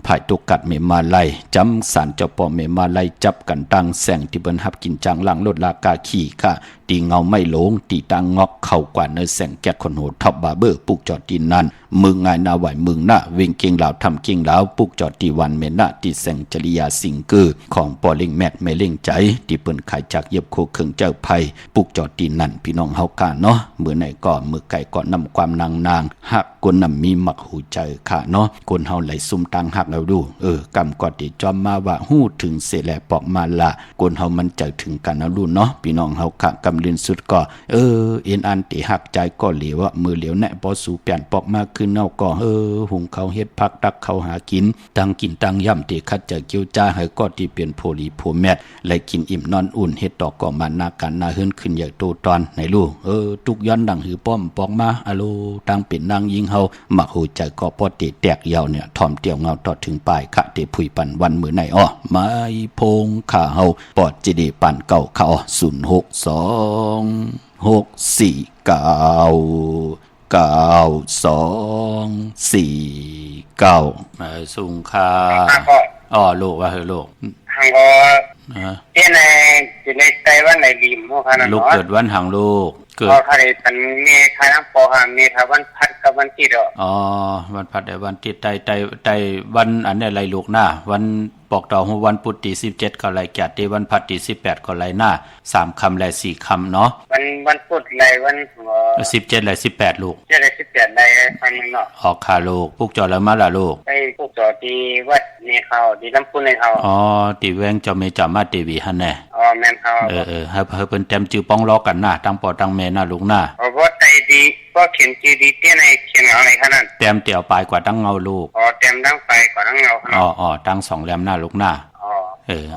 ภายตุกกัดเมมาไลจำสารเจ้าปอเมมาไลจับกันตังแสงที่เปิ้นฮับกินจังลังลดลากาขี่ค่ะตีเงาไม่หลงตีตังงอกเข้ากว่าเนื้อแสงแก๊สคนโหท็อปบาร์เบอร์ปุกจอดที่นั่นมึงง่ายนาไหวมึงหน้าเวงเก่งเหล่าทำเก่งเหล่าปุกจอดที่วันเมนะที่แสงจริยาสิงเกอร์ของปอเล่งแมทไม่เล่งใจที่เปิ้นขายจากเย็บโคเครื่องเจ้าไผ่ปุกจอดที่นั่นพี่น้องเฮากาเนาะเมื่อไหนก็มือไก่ก็นำความนางหักคนนำมีมักหูใจค่ะเนาะคนเฮาไหลซุ่มตังหักเอาดูกำกอดที่จอมมาว่าหู้ถึงเสแลปอกมาละคนเฮามันใจถึงกันเอาดูเนาะพี่น้องเฮาค่ะกำลินสุดก็เอ็นอันติหักใจก็เหลียวมือเหลียวแน่พอสู่เปลี่ยนปอกมาขึ้นเอาก็หุงเขาเฮ็ดพักตักเขาหากินตั้งกินตั้งย่ำที่คัดจะเกี่ยวจ้าให้ก็ที่เปลี่ยนโพลีโพแมทและกินอิ่มนอนอุ่นเฮ็ดตอกก็มานากันนาเฮิรนขึ้นใหญ่โตตอนในลูกทุกย้อนดังหือป้อมปอกมาอะโลตั้งเป็นนางยิงเฮามักหูใจก็พอติแตกยาวเนี่ยถ่อมเตี่ยวเงาต่อถึงปลายคะเตผุยปันวันมื้อไหนไม้พงข้าเฮาปอดจิดีปันเก่าเขา06264924สุงคาลูกว่าลูกหังก็ที่ในไต้หวันในริมพวกนั้นลูกเกิดวันหังลูกเกิดใครเป็นเมฆน้ำปอหาเมฆวันพัดกับวันที่ดอกวันพัดวันที่ไตวันอันนี้ไรลูกหน้าวันปอกดอกวันพุธที่17ก็ไรแก่ที่วันพัดที่18ก็ไรหน้า3คำและ4คำเนาะวันพุธไรวัน17และ18ลูก17และ18ไรฟังเนาะออกค่ะลูกปุกจอแล้วมาล่ะลูกไปปุกจอที่วัดเมฆเขาที่ลำพูนในเขาที่แวงเจ้าเมจามาเทวีหั่นแน่แม่นเขาให้เพิ่นแต้มชื่อป้องล้อกันหน้าตั้งปอตั้งแม่หน้าลูกหน้าบ่ใจดีก็เขียนจีดีเตี้ยในเขียนอะไรขนาดแต้มเตี่ยวปลายกว่าตั้งเงาลูกแต้มตั้งไปกว่าตั้งเงาตั้ง2แหลมหน้าลูกหน้า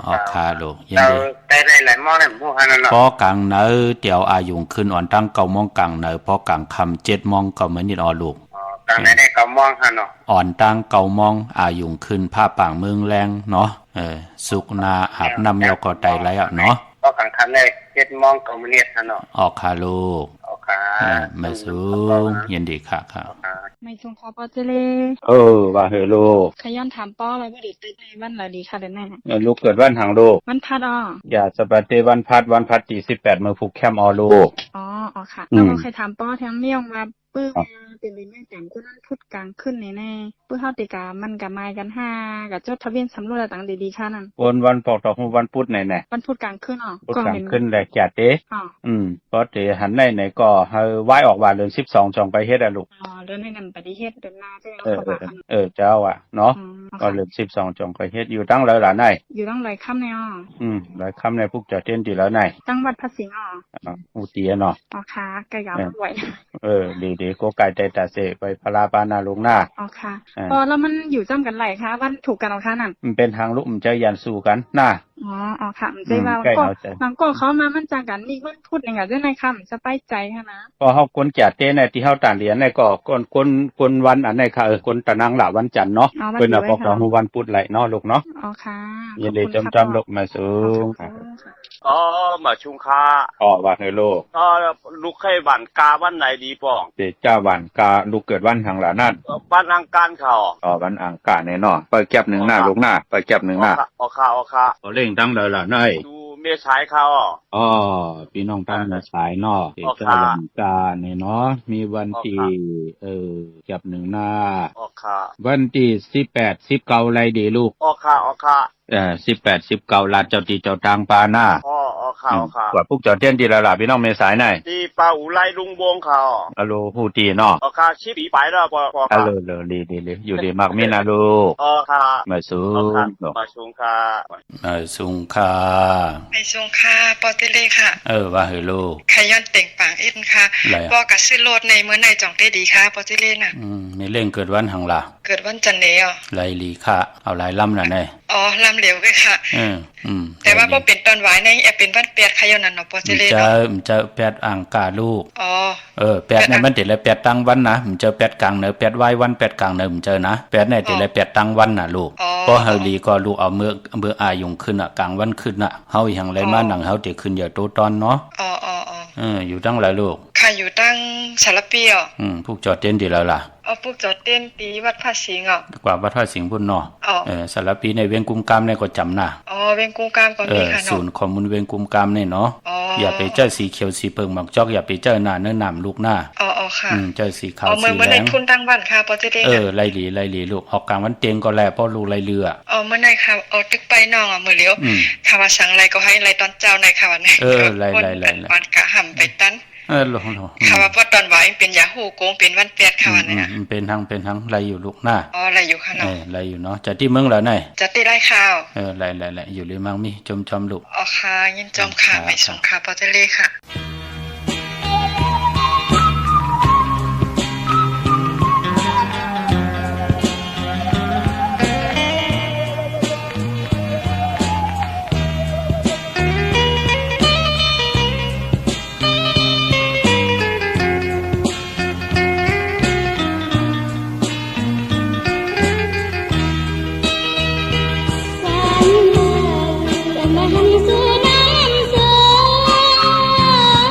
ออกคาลูกยังได้หลายมองในหมู่ขนาดเนาะพอกลางเนอเตี่ยวอายุงขึ้นอ่อนตั้ง9โมงกลางเนอพอกลางค่ำ7โมงก็เหมือนนิดลูกกลางได้9โมงหั่นเนาะอ่อนตั้ง9โมงอายุงขึ้นผ้าป่างเมืองแรงเนาะสุกนาอาบน้ำยอก็ไตไหลเนาะพอกลางค่ำได้7โมงก็มื้อนี้หั่นเนาะออกคาลูกมาสูงยินดีค่ะไม่ทรงคอปอเจเลว่าเฮโลขย้อนถามป้ออะไรว่าดิตึกในวันละดีค่ะเด้แน่ลูกเกิดวันหังโลกวันพัดอย่าสปาเตวันพัดที่18มื้อผูกแคมลูกค่ะแล้วก็ใครถามป้อแถมเมี่ยงว่าปื้อเป็นเลยแม่แต่มก็นั่นพูดกลางขึ้นแน่ปื้อเฮาติกามันกับไม้กัน5กับจดทะเบียนสำรวจต่างดีๆค่ะนั่นวันปอกดอกวันพุธไหนวันพุธกลางขึ้นกลางขึ้นแหละจัดเด้เพราะเตหันไหนก็เฮาไหว้ออกว่าเดือน12จองไปเฮ็ดลูกเดือนนั้นไปเฮ็ดเดือนหน้าเจ้าเนาะก็เดือน12จองไปเฮ็ดอยู่ตั้งหลายหลานไหนอยู่ตั้งหลายค่ำในหลายค่ำในพวกจะเต้นดีแล้วไหนตั้งวัดพระสิงห์อุตีเนาะค่ะไก่ยาวบ่อยดีๆก็ไก่ ตาเสไปพลาปานาลงหน้าอ๋อค่ะพอแล้วมันอยู่จ้ำกันไหลคะวันถูกกันเอาค่ะนั่นมันเป็นทางลุกมันจะยันสู้กันหน้าอ๋อค่ะมันใจว่าก็บางก็เขามามันจังกันนี่มันพูดอย่างเจ้านายค่ะมันสบายใจค่ะนะก็เฮาคนจัดเต้ในที่เฮาตานเหรียญในก็คนวันอันในค่ะคนตะนางหละวันจันทร์เนาะเพิ่นน่ะพวกเราวันพุธไหลเนาะลูกเนาะอ๋อค่ะยินดีจำลูกมาสูงมาชุงคาว่าให้ลูกลูกไข่บันกาวันไหนดีป่องเจ้าวันกาลูกเกิดวันทางหลานั่นวันอังคารเขาวันอังคารแน่เนาะไปแก็บ1หน้าลูกหน้าไปแก็บ1หน้าค่ะเร่งตั้งเลยล่ะน้อยดูเมษายเขาพี่น้องตั้งเมษายเนาะเจ้าวันกาเนี่ยเนาะมีวันที่แก็บ1หน้าวันที่18 19อะไรดีลูกค่ะ18 19ลาดเจ้าที่เจ้าทางปาหน้ากว่าพวกเจ้าเตี้ยนที่ละล่ะพี่น้องเมษายไหนที่ปาอุไรลุงวงเขาอะโลผู้ตีเนาะค่ะชิปีไปแล้วพออะโลดีอยู่ดีมากมีนะลูกค่ะมาสูงมาสูงค่ะสูงค่ะไม่สูงค่ะปอติเลค่ะว่าเฮโลขย้อนเต่งปางอินค่ะปอกับซื้อรถในเมื่อในจ่องได้ดีค่ะปอติเลน่ะมีเล่งเกิดวันหังล่ะเกิดวันจันทร์เนี่ยไรลีค่ะเอาหลายลำน่ะแน่ลำเหลวเลยค่ะแต่ว่าบ่เป็นตอนหวายในเป็นวันเปียดขย้อนนั่นเนาะปอติเลเนาะจะแปดอ่างกาลูกแปดในมันติดแล้วแปดตั้งวันนะมันเจอแปดกลางเนอแปดไว้วันแปดกลางเนอมันเจอนะแปดในติดแล้วแปดตั้งวันน่ะลูกพอเฮาลีก็ลูกเอาเมื่ออายุงขึ้นกลางวันขึ้นเฮาอย่างไรมาหนังเฮาติขึ้นอย่าโตตอนเนาะอยู่ตั้งหลายลูกค่ะอยู่ตั้งสารเปียวพวกจอดเต้นดีแล้วล่ะพวกจอดเต้นตีวัดพระสิงห์กว่าวัดพระสิงห์พุ่นเนาะสารปีในเวียงกุมกามในก็จำน่ะเวียงกุมกามก็มีค่ะเนาะศูนย์ข้อมูลเวียงกุมกามนี่เนาะอย่าไปเจ้าสีเขียวสีเปิงหมักจอกอย่าไปเจ้าหน้าเนื้อหนามลูกหน้าค่ะเจ้าสีขาวสีแดงเมื่อในทุนตั้งบ้านค่ะปอจะได้ไล่หลีลูกออกกลางวันเตียงก็แลพ่อลูกไล่เรือเมื่อในค่ะตึกไปน้องมื้อเลี้ยวค่ะว่าสั่งอะไรก็ให้ไรตอนเจ้าในค่ะวันนี้ไล่วันกะห่ำไปตั้นลงค่ะว่าพอตอนว่าเป็นยาฮูโกงเป็นวันเปียดค่ะวันนี้เป็นทั้งไล่อยู่ลูกหน้าไล่อยู่ค่ะเนาะไล่อยู่เนาะจะที่เมืองแล้วไหนจะที่ไล่ข้าวไล่อยู่เลยมั่งมีจมลูกค่ะยินจมค่ะไม่สงค่ะปอจะเลยค่ะHãy subscribe cho kênh Ghiền Mì Gõ để không bỏ lỡ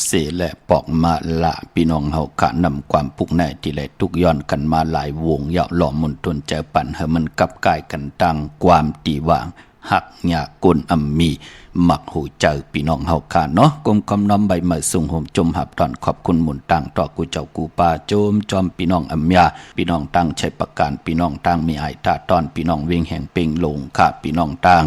เสและปอกมาละพี่น้องเฮาขะนำความปุกแน่ที่แลทุกย้อนกันมาหลายวงยาวหล่อมนตนเจอปันให้มันกลับกายกันตังความตีว่างหักหยากลอัมมีหมักหูเจอพี่น้องเฮาค่ะเนาะกรมคำน้อมใบไม้สูงห่มจมหับตอนขอบคุณหมุนต่างต่อกูเจ้ากูปาโจมจอมพี่น้องอัมยาพี่น้องตั้งใช้ประการพี่น้องตั้งมีไอตาตอนพี่น้องเวงแห่งเป่งลงค่ะพี่น้องตั้ง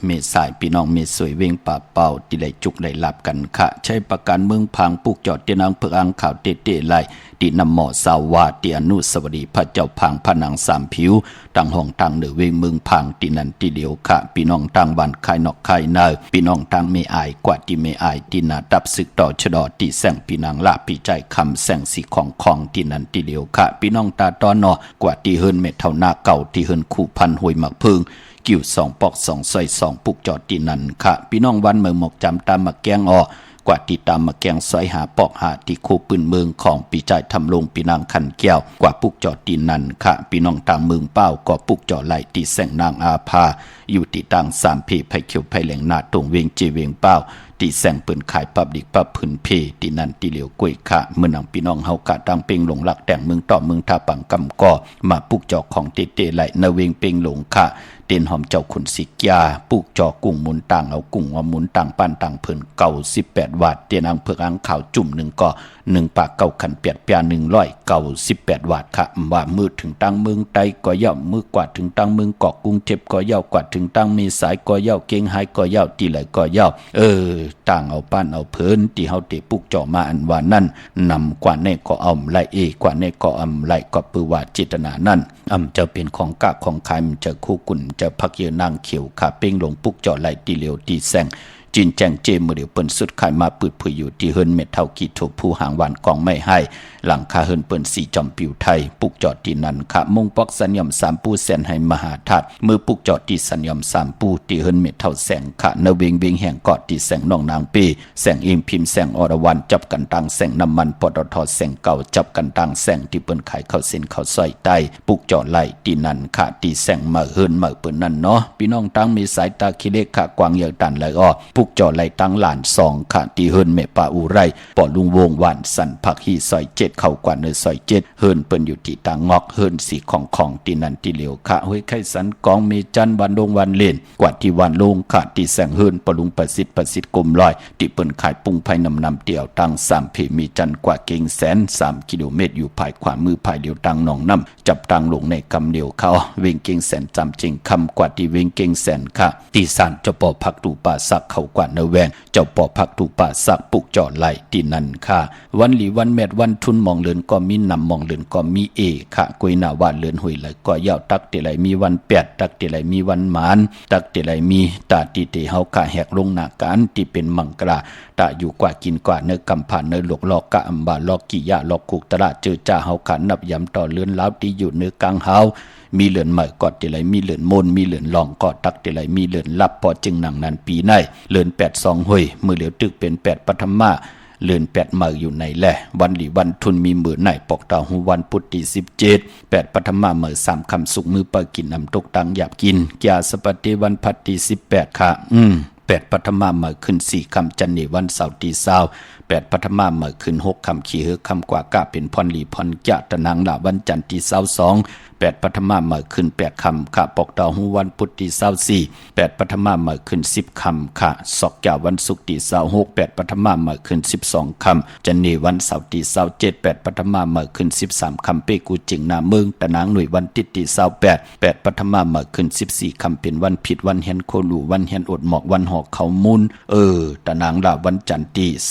เมสายพี่น้องเมสวยเวงป่าเป่าที่ได้จุกได้หลับกันค่ะใช้ประการเมืองพังปุกจอดเตียนางเพืออังข่าวเตะไหลที่นำหมอสาวาที่อนุสวรีพระเจ้าพังพระนางสามผิวตั้งห้องตั้งเหนือเวงเมืองพังที่นันที่เดียวค่ะพี่น้องตั้งบ้านคายนอกคายนาพี่น้องตั้งเมอายกว่าที่เมอายที่นาดับศึกต่อชะดอที่แสงพี่นางละพี่ใจคำแสงสีของที่นันที่เดียวค่ะพี่น้องตาตอนนอกว่าที่เฮินเม็ดเท่าหน้าเก่าที่เฮินคู่พันหวยหมักพึ่งกิ่วสองปอกสองซอยสองปุกจอดที่นั่นค่ะพี่น้องวันเมืองหมกจำตามมาแกงกว่าที่ตามมาแกงซอยหาปอกหาที่คู่ปืนเมืองของปีใจทำลงปีนางขันแก้วกว่าปุกจอดที่นั่นค่ะพี่น้องตามเมืองเป้าก็ปุกจอดไหลที่แสงนางอาภาอยู่ที่ต่างสามพีไผ่เขียวไผ่แหลงนาตรงเวียงเจเวียงเป้าที่แสงปืนขายปับดิกปับพื้นเพที่นั่นที่เหลียวกล้วยค่ะเมื่อนางพี่น้องเฮากะดังเป่งหลงหลักแต่งเมืองต่อเมืองท่าปังกำก่อมาปุกจอกของเตไหลนาเวียงเป่งหลงค่ะเตียนหอมเจ้าขุนสิกยาปุกจอกุ้งหมุนต่างเอากุ้งว่าหมุนต่างปั้นต่างเพิ่นเก่า18วาทเตียนอังเผือกอังข่าวจุ่ม1ก็1ปากเก่าขันเปียดเปีย198วาทค่ะว่ามือถึงตั้งเมืองไตก็ย่อมมือกว่าถึงตั้งเมืองเกาะกรุงเทพก็ย่อกว่าถึงตั้งเมษายก็ย่อเก่งหายก็ย่อตีไหลก็ย่อต่างเอาปั้นเอาเพิ่นที่เฮาเตปุกจอมาอันว่านั่นนำกว่าแน่ก็เอาไหลกว่าแน่ก็อำไหลก็ปือว่าเจตนานั่นจะเป็นของกะของขายมันจะคู่กุ่นจะพักเยนางเขียวขาเป้งลงปุกจอไหลตีเหลียวตีแสงจินแจงเจมือเดียวเปิ้นสุดขายมาปืดเผยอยู่ที่เฮินเม็ดเท่ากีถูกผู้หางหวานกองไม่ให้หลังคาเฮินเปิ้นสีจอมปิวไทยปุกจอดที่นั่นค่ะมงปอกสัญญมสามปูแสนให้มหาทัดมือปุกจอดที่สัญญมสามปูที่เฮินเม็ดเท่าแสงค่ะนเวงเวงแห่งกอดที่แสงน้องนางปีแสงอิมพิมพ์แสงอรวรรณจับกันตังแสงน้ำมันปตทแสงเก่าจับกันตังแสงที่เปิ้นขายข้าวเส้นข้าวซอยใต้ปุกจอดไหลที่นั่นค่ะที่แสงมาเฮินมาเปิ้นนั่นเนาะพี่น้องตั้งมีสายตาคิเลขะกวางเยอะตันเลยปุกจอดไหลตั้งหลานสองค่ะที่เฮินเมปาอุไรปอลุงวงวันสันผักฮีซอย7เข้ากว่าเนซอย7เฮินเปิ้นอยู่ที่ตางงอกเฮินสีของที่นั่นที่เหลียวค่ะห้วยไข่สันกองมีจันวันลงวันเล่นกว่าที่วันลงค่ะที่แสงเฮินปลุงประสิทธิ์กลมลอยที่เปิ้นขายปุ้งไผ่นำเตี่ยวตัง3เพมีจันกว่าเก่งแสน3กิโลเมตรอยู่ภายขวามือภายเดียวตังหนองน้ำจับตังลงในกำเดียวเขาเวงเก่งแสนจำจริงคำกว่าที่เวงเก่งแสนค่ะที่สานเจ้าปอพักตูป่าสักเขากว่าเนแวงเจ้าปอพักตูป่าสักปุกจอดไหลที่นั่นค่ะวันหลีวันแมดวันทุนมองเลือนก็มีนำมองเลือนก็มีค่ะกุยหน้าว่าเลือนหุยไหลก็ยาวตักที่ไหลมีวัน8ตักที่ไหลมีวันหมานตักที่ไหลมีตาตีเตเฮาค่ะแหกลงหน้าการที่เป็นมังกราตาอยู่กว่ากินกว่าเนื้อกำผ่านเนื้อหลกลอกกะอัมบาลอกกิยะลอกคุกตระเจอจ่าเฮาขันนับยำต่อเลือนล้าวที่อยู่เนื้อกลางเฮามีเหลือนใหม่กอดที่ไหลมีเหลือนมนมีเหลือนลองกอดตักที่ไหลมีเหลือนลับพอจึงหนังนันปีในเหลือน82ห้วยมือเหลียวตึกเป็น8ปฐมมาเลือน8มาอยู่ในแหละวันหลีวันทุนมีมือไหนปอกตาหูวันพุทธิ17 8ปฐมมาเมื่อ3คำสุกมือปกินนำตกตังหยาบกินแก่สปฏิวันพัตติ18ค่ะ8ปฐมมาเมื่อขึ้น4คำจันนีวันเสาร์ที่20 8ปฐมมาเมื่อขึ้น6คำขี้เหือคำกว่ากะเป็นพรหลีพรกะตะนางละวันจันทร์ที่22 8ปฐมมาเมื่อขึ้น8คำค่ะปอกตาหูวันพุทธิ24 8ปฐมมาเมื่อขึ้น10คำค่ะศอกแก่วันศุกร์ที่26 8ปฐมมาเมื่อขึ้น12คำจันนีวันเสาร์ที่27 8ปฐมมาเมื่อขึ้น13คำเปกูจิงนาเมืองตะนางหน่วยวันติดที่28 8ปฐมมาเมื่อขึ้น14คำเป็นวันผิดวันแฮนโคลูวันแฮนอดหมอกวันหอกเขามุนตะนางละวันจันทร์ที่29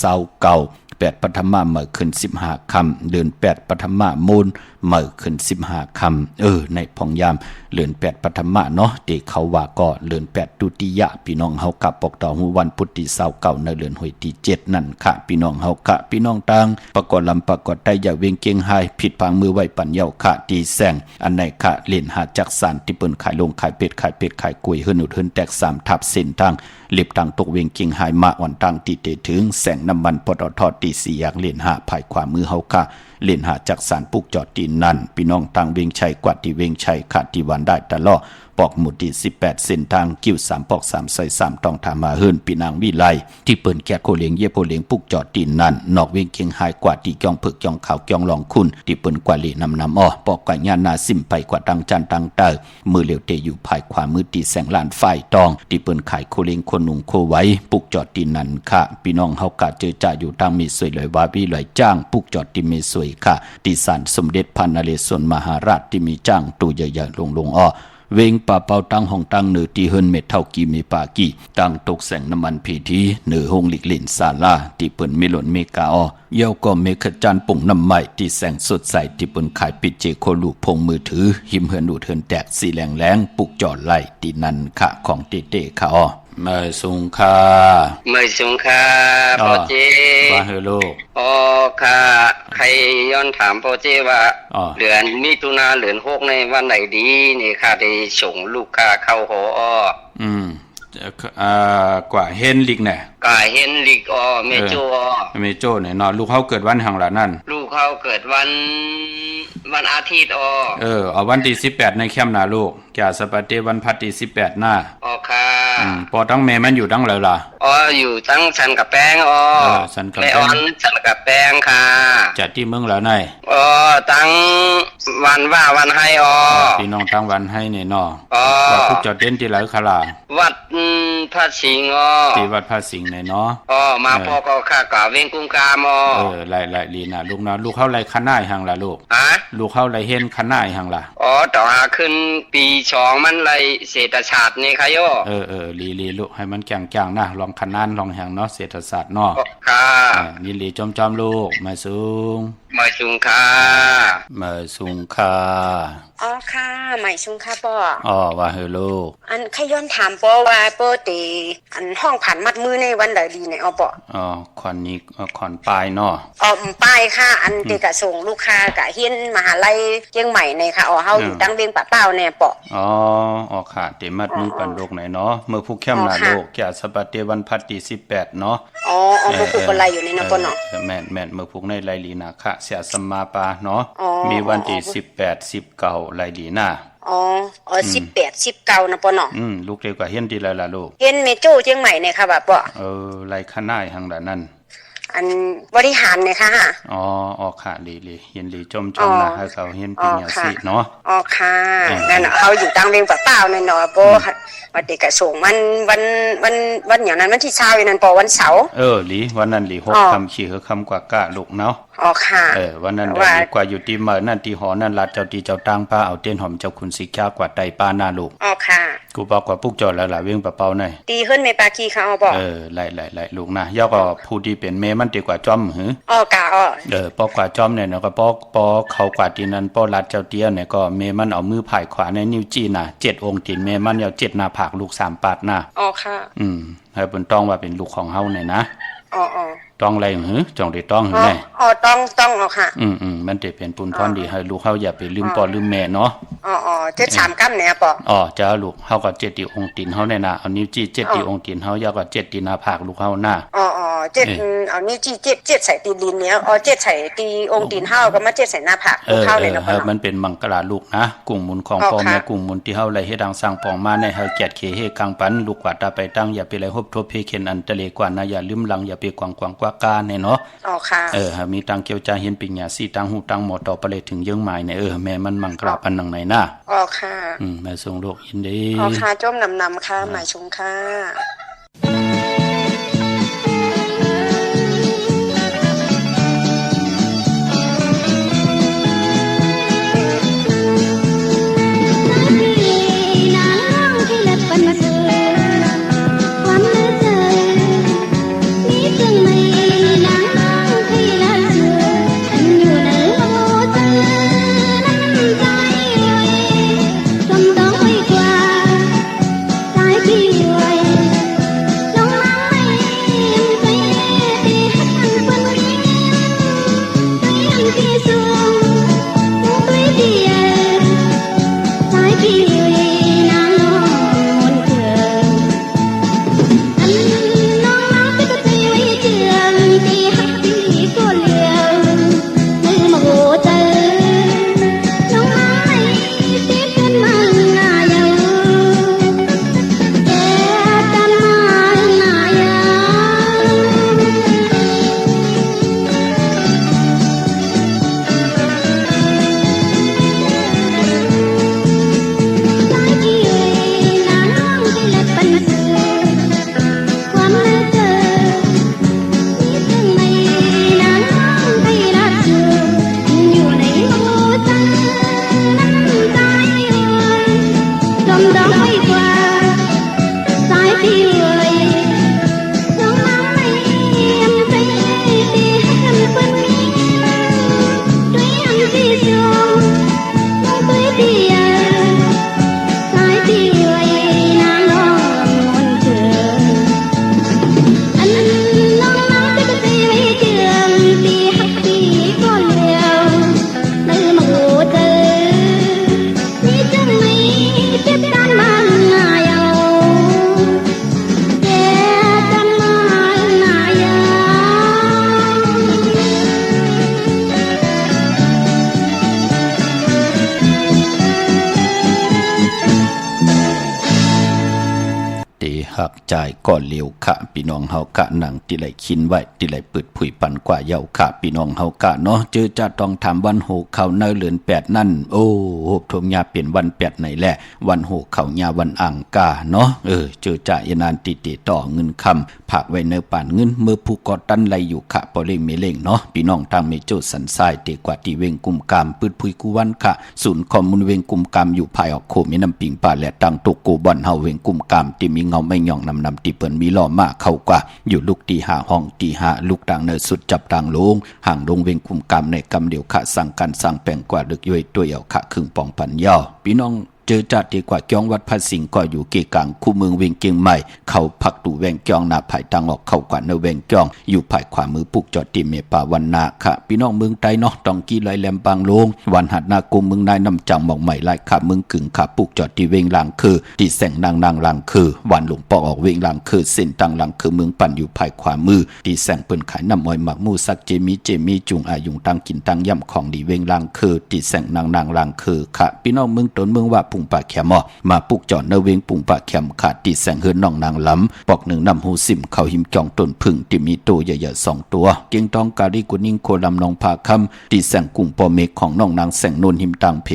8ปฐมมาเมื่อขึ้น15คำเดือน8ปฐมมามูลเมื่อขึ้น15คำในพองยามเดือน8ปฐมมาเนาะที่เขาว่าก็เดือน8ตุติยะพี่น้องเฮากะปอกต่อหูวันพุทธิ29ในเดือนหวยที่7นั่นค่ะพี่น้องเฮากะพี่น้องต่างประกอบลำประกอบได้อย่าเวงเกียงหายผิดพังมือไว้ปัญญาค่ะที่แสงอันไหนค่ะเล่นหาจักสารที่เปิ้นขายลงขายเป็ดขายกล้วยเฮือนอุดเฮือนแตก3ทับเส้นทางเล็บต่างตกเวงเกียงหายมาอ่อนต่างที่เตถึงแสงน้ำมันปตทตี4อยากเล่นหาภายขวามือเฮาค่ะเล่นหาจักสารปุกจอดตีนนั่นพี่น้องต่างเวงชัยกว่าที่เวงชัยค่ะที่วันได้ตลอด ปอกหมุดที่18เส้นทางกิ้ว3ปอก3ซอย3ต้องถามมาเฮิรนปีนางวิไลที่เปิ้นแก่โคเลียงเย่โพเลียงปุกจอดตีนนั่นนอกเวียงเคียงหายกว่าที่กองผึกกองขาวกองลองคุณที่เปิ้นกว่าลีนำอ้อปอกกว่าญานาซิมไปกว่าดังจันดังเตอมือเหลียวเตอยู่ภายขวามือตีแสงลานฝ่ายตองที่เปิ้นขายโคเลียงคนนุ่งโคไว้ปุกจอดตีนนั่นค่ะพี่น้องเฮากะเจอจ่าอยู่ทางมีสวยเลยว่าพี่เลยจ้างปุกจอดที่มีสวยค่ะที่ศาลสมเด็จพระนเรศวรมหาราชที่มีจ้างตู้ใหญ่ๆลงอ้อเวงป่าเป่าตั้งห้องตั้งเหนือที่เฮินเม็ดเท่ากีมีปากีตั้งตกแสงน้ำมันพีทีเหนือห้องหลีกลิ่นศาลาที่เปิ้นมีหล่นเมกาอ้อเยี่ยวก็เมฆจันปุ่งน้ำใหม่ที่แสงสดใสที่เปิ้นขายปิดเจโคลูพงมือถือหิมเฮินดูเฮินแตกสีแหลงปุกจอดไหลที่นั่นค่ะของเต้ๆค่ะอ้อเมื่อสุงค่าพ่อเจว่าเฮโลค่ะใครย้อนถามพ่อเจว่าเดือนมิถุนาเดือน6ในวันไหนดีนี่ค่ะได้ส่งลูกค้าเข้าหอกว่าเฮนลิกแน่กว่าเฮนลิกเมโจเนี่ยเนาะลูกเฮาเกิดวันหังล่ะนั่นลูกเฮาเกิดวันอาทิตย์เอาวันที่18ในแคมป์น่ะลูกแก่สปาเตวันพัดที่18หน้าค่ะปอตั้งแม่มันอยู่ตั้งเลยล่ะอยู่ตั้งสันกับแป้งสันกับแป้งสันกับแป้งค่ะจัดที่เมืองแล้วไหนตั้งวันให้พี่น้องตั้งวันให้เนี่ยเนาะว่าทุกจอดเด่นที่ไหลคลาวัดพระสิงห์ที่วัดพระสิงห์เนี่ยเนาะมาพ่อก็ค่ะกะเวงกุ้งกามไล่ลีน่ะลูกเนาะลูกเข้าไรคณะหังล่ะลูกลูกเข้าไรเห็นคณะหังล่ะต่อหาขึ้นปี2มันไรเศรษฐศาสตร์นี่ค่ะโยลีลูกให้มันแก่งๆนะลองคณะลองหังเนาะเศรษฐศาสตร์เนาะค่ะนี่ลีจอมลูกมาสูงค่ะค่ะหมายชุงค่ะป่อว่าเฮโลอันขย้อนถามป่อว่าป่อติอันห้องผ่านมัดมือในวันใดดีในป่คอนนี้คอนปลายเนาะปลายค่ะอันติกะส่งลูกค้ากะเฮียนมหาลัยเชียงใหม่ในค่ะเฮาอยู่ตั้งเวียงปะเป้าแน่ป่ค่ะเต็มมัดมือปันโลกไหนเนาะเมื่อผู้เข้มนาโลกแก่สปาเตวันพัดที่18เนาะเมื่อผู้ก็ไล่อยู่ในนะป่อเนาะแม่นเมื่อผู้ในไล่ลีนาค่ะเสียสมมาปาเนาะมีวันที่18 19ไล่ลีนา18 19นะป่อเนาะลูกเร็วกว่าเฮียนดีแล้วล่ะลูกเฮียนเมโจ้เชียงใหม่เนี่ยค่ะป่อไล่คณะหังล่ะนั่นอันบริหารเนี่ยค่ะค่ะลีเฮียนลีจมนะให้เขาเฮียนปริญญาสิเนาะค่ะนั่นเขาอยู่ตั้งเวียงปะเป้านั่นเนาะป่อวันเด็กกระส่งมันอย่างนั้นวันที่20นั่นป่อวันเสาร์ลีวันนั้นลี6คำขี้คือคำกว่ากะลูกเนาะค่ะวันนั้นได้กว่าอยู่ที่เมืองนั่นที่หอนั่นลัดเจ้าที่เจ้าตั้งป้าเอาเต้นหอมเจ้าคุณสิกากว่าไตป้าหน้าลูกค่ะกูบอกว่าปุกจอดแล้วล่ะเวียงปะเป้าหน่อยตีขึ้นเมปากีเขาบอกไล่ลูกนะย่อก็ผู้ที่เป็นเมมันดีกว่าจ้อมหือกะปอกว่าจ้อมเนี่ยเนาะก็ปอเขากว่าที่นั้นปอลัดเจ้าเตี้ยเนี่ยก็เมมันเอามือผ่ายขวาในนิ้วจี้น่ะ7องค์ตีนเมมันยาว7หน้าผากลูก3ปาดหน้าค่ะให้เพิ่นต้องว่าเป็นลูกของเฮาเนี่ยนะต้องอะไรจองได้ต้องแน่ต้องค่ะมันจะเป็นปุนพรดีให้ลูกเฮาอย่าไปลืมพ่อลืมแม่เนาะ73กัมเนี่ยป่อจ้าลูกเฮาก็7ที่องค์ตีนเฮาแน่น่ะเอานิ้วจี้7ที่องค์ตีนเฮายาวก็7ที่หน้าผากลูกเฮาหน้า7เอานิ้วจี้7ใส่ตีนลิ้นเนี่ย7ใส่ตีองค์ตีนเฮาก็มา7ใส่หน้าผากลูกเฮาเนี่ยเนาะมันเป็นมังกรลูกนะกุ้งมุนของพ่อแม่กุ้งมุนที่เฮาไหลเฮ็ดดังสร้างปองมาในเฮาเกียรติเคเฮกังปันลูกกว่าตาไปตั้งอย่าไปไหลฮบทบเพเข็นอันตะเลกว่านะอย่าลืมหลังอย่าไปกวางกว่ากาเนี่ยเนาะค่ะมีตังเกียวจาเห็นปิญญาสีตังหูตังหมอต่อไปเลยถึงเยื่อหมายเนี่ยแม่มันมังกราบอันหนังไหนน่ะค่ะแม่ทรงโลกยินดีค่ะจ้มนำค่ะหมายชงค่ะ หักใจก่อเหลียวค่ะพี่น้องเฮากะหนังที่ไหลคินไว้ที่ไหลเปิดผุยปันกว่าเยาค่ะพี่น้องเฮากะเนาะเจอจะต้องถามวันโหเขาเนเลือน8นั่นโอ้โหทมยาเป็นวัน8ไหนแหละวันโหเขายาวันอังกาเนาะเจอจะยานานติต่อเงินคำผักไว้เนป่านเงินเมื่อผู้ก่อตั้นไหลอยู่ค่ะปอเล่งเมเล่งเนาะพี่น้องทางเมโจสันทรายเตกว่าที่เวงกุมกามปืดผุยกุวันค่ะศูนย์ข้อมูลเวงกุมกามอยู่ภายออกโคมีน้ำปิงป่าและตังตกโกบอนเฮาเวงกุมกามที่มีเงาไม่ย่องนำที่เปิ้นมีล้อมากเข้ากว่าอยู่ลูกตีหาห้องตีหาลูกต่างเนสุดจับต่างลงห่างลงเวงกุมกามในกำเดียวขะสั่งกันสั่งแปลงกว่าลึกย่อยตัวเอาขะครึ่งปองปันยาวพี่น้องเจอจัดดีกว่าจ้องวัดพระสิงห์ก็อยู่เกกลางคู่เมืองเวียงเกียงใหม่เขาพักดูแวงจ้องนาภายตังออกเข้ากว่าเนแวงจ้องอยู่ภายขวามือปุกจอดติเมป่าวันนาค่ะพี่น้องเมืองไตเนาะตองกี้ไหลแหลมบางลงวันหัดนากุมเมืองนายนำจังหมองใหม่ไล่ค่ะเมืองกึ่งค่ะปุกจอดที่เวงลางคือที่แสงนางลางคือวันหลวงปอออกเวงลางคือเส้นตังลางคือเมืองปั่นอยู่ภายขวามือที่แสงเปิ้นขายน้ำอ้อยหมักมูสักเจมีจุงอายุงตังกินตังย่ำของดีเวงลางคือที่แสงนางลางคือค่ะพี่น้องเมืองตนเมืองว่าปุงป่าแขมมาปุกจอดเนเวงปุ่งปะแคมขาดตีแสงเฮือนน้องนางล้ำปอกหนึ่งนำหูสิมเขาหิมจองต้นพึ่งที่มีตัวใหญ่ๆ2ตัวเกียงตองกาลิกุนิ่งโคลำนองผาคำตีแสงกุ้งปอเมฆของน้องนางแสงนนหิมตังเพ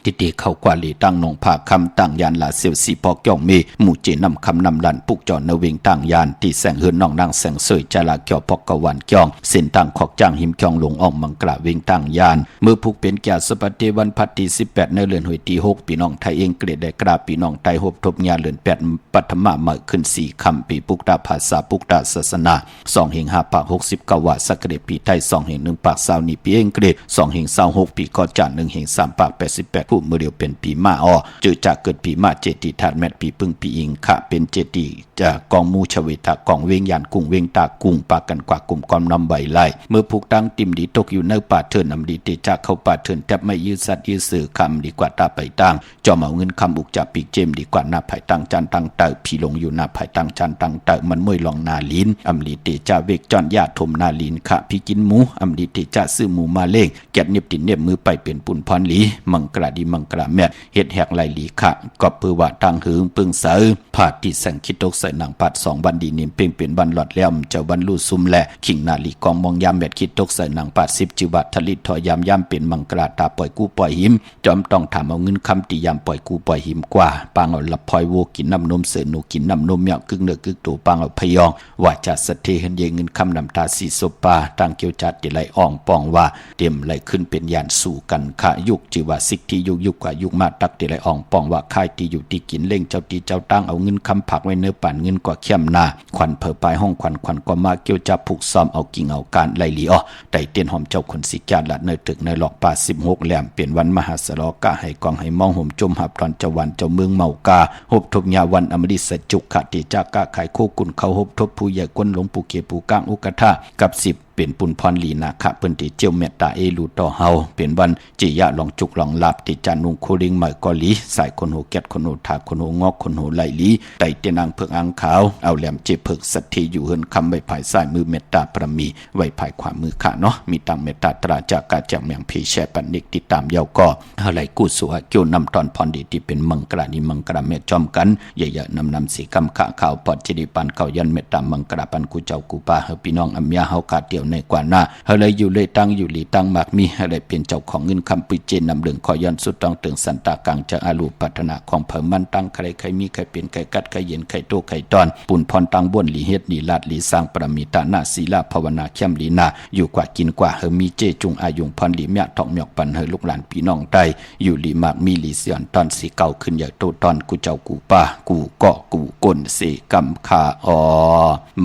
ติตีเข้ากว่าลีตั้งนองผาคำตั้งยานลาเซียวสีปอกย่องเมหมู่เจนำคำนำลันปุกจอดเนเวงตั้งยานตีแสงเฮือนน้องนางแสงเสยจาลาเกี่ยวปอกกะวันจ้องเส้นตั้งขอกจ้างหิมจองลงอ่องมังกระเวงตั้งยานเมื่อพุกเป็นแก่สปฏิวันพัดที่18ในเดือนหวยที่6ปีน้องไทยเองเกรดได้กราปีน้องไตหบทบญาเลือน8ปัทมะใหม่ขึ้น4คำปีปุกตาภาษาปุกตาศาสนา2แห่ง5ปาก69ว่าสักเดปีไทย2แห่ง1ปาก20นี่ปีเองเกรด2แห่ง26ปีก็จัน1แห่ง3ปาก88ผู้มือเดียวเป็นปีมาอ้อเจอจากเกิดปีมาเจติธาตุแมตปีพึ่งปีอิงค่ะเป็นเจติจากกองมูชเวตากองเวงยานกุ้งเวงตากุ้งปากกันกว่ากลุ่มกอมนำใบไล่เมื่อผูกตั้งติมดีตกอยู่ในป่าเถินนำดีเตจากเข้าป่าเถินแทบไม่ยืดสัตว์ยืดสื่อคำดีกว่าตาไปตั้งจอมเอาเงินคำอุกจับปีเจมดีกว่าหน้าภายตังจันตังเตอพี่ลงอยู่หน้าภายตังจันตังเตอมันมวยลองนาลินอำลีเตจ่าเวกจอนญาติถมนาลินค่ะพี่กินหมูอำลีเตจ่าซื้อหมูมาเล่งแกะเน็บตินเน็บมือไปเป็นปุ่นพรหลีมังกระดีมังกระแมดเฮ็ดแหกไหลหลีค่ะก็เพื่อว่าทางหืงปึงเสือผาดที่แสงคิดตกใส่หนังปัด2วันดีนิ่มเป่งเป็นวันหลอดแล้วเจ้าวันลู่ซุ่มแลขิงนาลีกองมองยามแมดคิดตกใส่หนังปัด10จิบัดทลิตถอยามเป็นมังกระตาปล่อยกู้ปล่อยหิมจอมต้องถามเอาเงินคำตียามปล่อยกู้ปล่อยหิมกว่าปางเอาลับพลอยโวกินน้ำนมเสือหนูกินน้ำนมเมียกึ่งเนื้อกึ่งตัวปางเอาพยองว่าจะสะเทเห็นเยเงินคำนำตาสีโซปาตั้งเกี่ยวจัดที่ไหลอ่องปองว่าเต็มไหลขึ้นเป็นยานสู่กันขะยุกจีว่าสิกที่ยุกกว่ายุกมาตักที่ไหลอ่องปองว่าค่ายที่อยู่ที่กินเล่งเจ้าตีเจ้าตั้งเอาเงินคำผักไว้เนื้อป่านเงินกว่าเข้มนาขวัญเผอปลายห้องขวัญก็มาเกี่ยวจับผูกซ้อมเอากิ่งเอาการไหลหลีอ้อไต่เตียนหอมเจ้าคนสิจาละเนื้อตึกในหลอกป่า16แหลมเปลี่ยนวันมหาสลอกะให้กองให้มองห่มจมหับตอนเจ้าวันเจ้าเมืองเมากาหบทบยาวันอมฤตสัจจุขติจากะไขโคกุนเขาหบทบผู้ใหญ่ก้นหลวงปู่เกปูก้างอุกทะกับ10เป็นปุนพรลีนาคะเปิ้นติเจียวเมตตาเอลูต่อเฮาเป็นวันจิยะลองจุกลองลาบติจานุงโคลิงใหม่กอลีสายคนโหแกดคนโหถาคนโหงอกคนโหไหลลีไตเตนางเพิงอังขาวเอาแหลมเจเพิกสัทธีอยู่เฮินคำไว้ภายซ้ายมือเมตตาประมีไว้ภายขวามือค่ะเนาะมีตังเมตตาตราจากกาจากเมียงพีแชปันนิกติดตามยาวก็อะไรกู้สุอาเกี่ยวนำตอนพรดีที่เป็นมังกรานิมังกราเมจอมกันใหญ่ๆนำสีกำขะข่าวปอดจิดิปันเก่ายันเมตตามังกราปันกูเจ้ากูปาเฮพี่น้องอำยาเฮากาเตียวในกว่าหน้าอะไรอยู่เลยตั้งอยู่หลีตั้งมากมีอะไรเป็นเจ้าของเงินคำปุเจนนำเรื่องขอยันสุดต้องตึงสันตากลางจะอาลูปัฒนาของเผิมมันตั้งใครมีใครเป็นใครกัดใครเย็นใครโตใครตอนปุ่นพรตั้งบ้วนหลีเฮ็ดหลีลาดหลีสร้างประมีตาหน้าศีลาภาวนาเข้มหลีนาอยู่กว่ากินกว่าเฮมีเจจุงอายุงพรหลีเมียทองเมียกปันเฮลูกหลานพี่น้องใต้อยู่หลีมากมีหลีเสียนตอนสีเก่าขึ้นใหญ่โตตอนกูเจ้ากูป้ากูเกาะกูก้นเสกำคาอ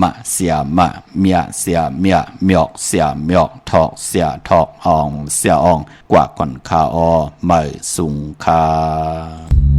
มะเสียมะเมียเสียเมียเมียกเสียเมียกทอกเสียทอกอ่องเสียอ่องกว่าก่อนคาออไม่สุงคา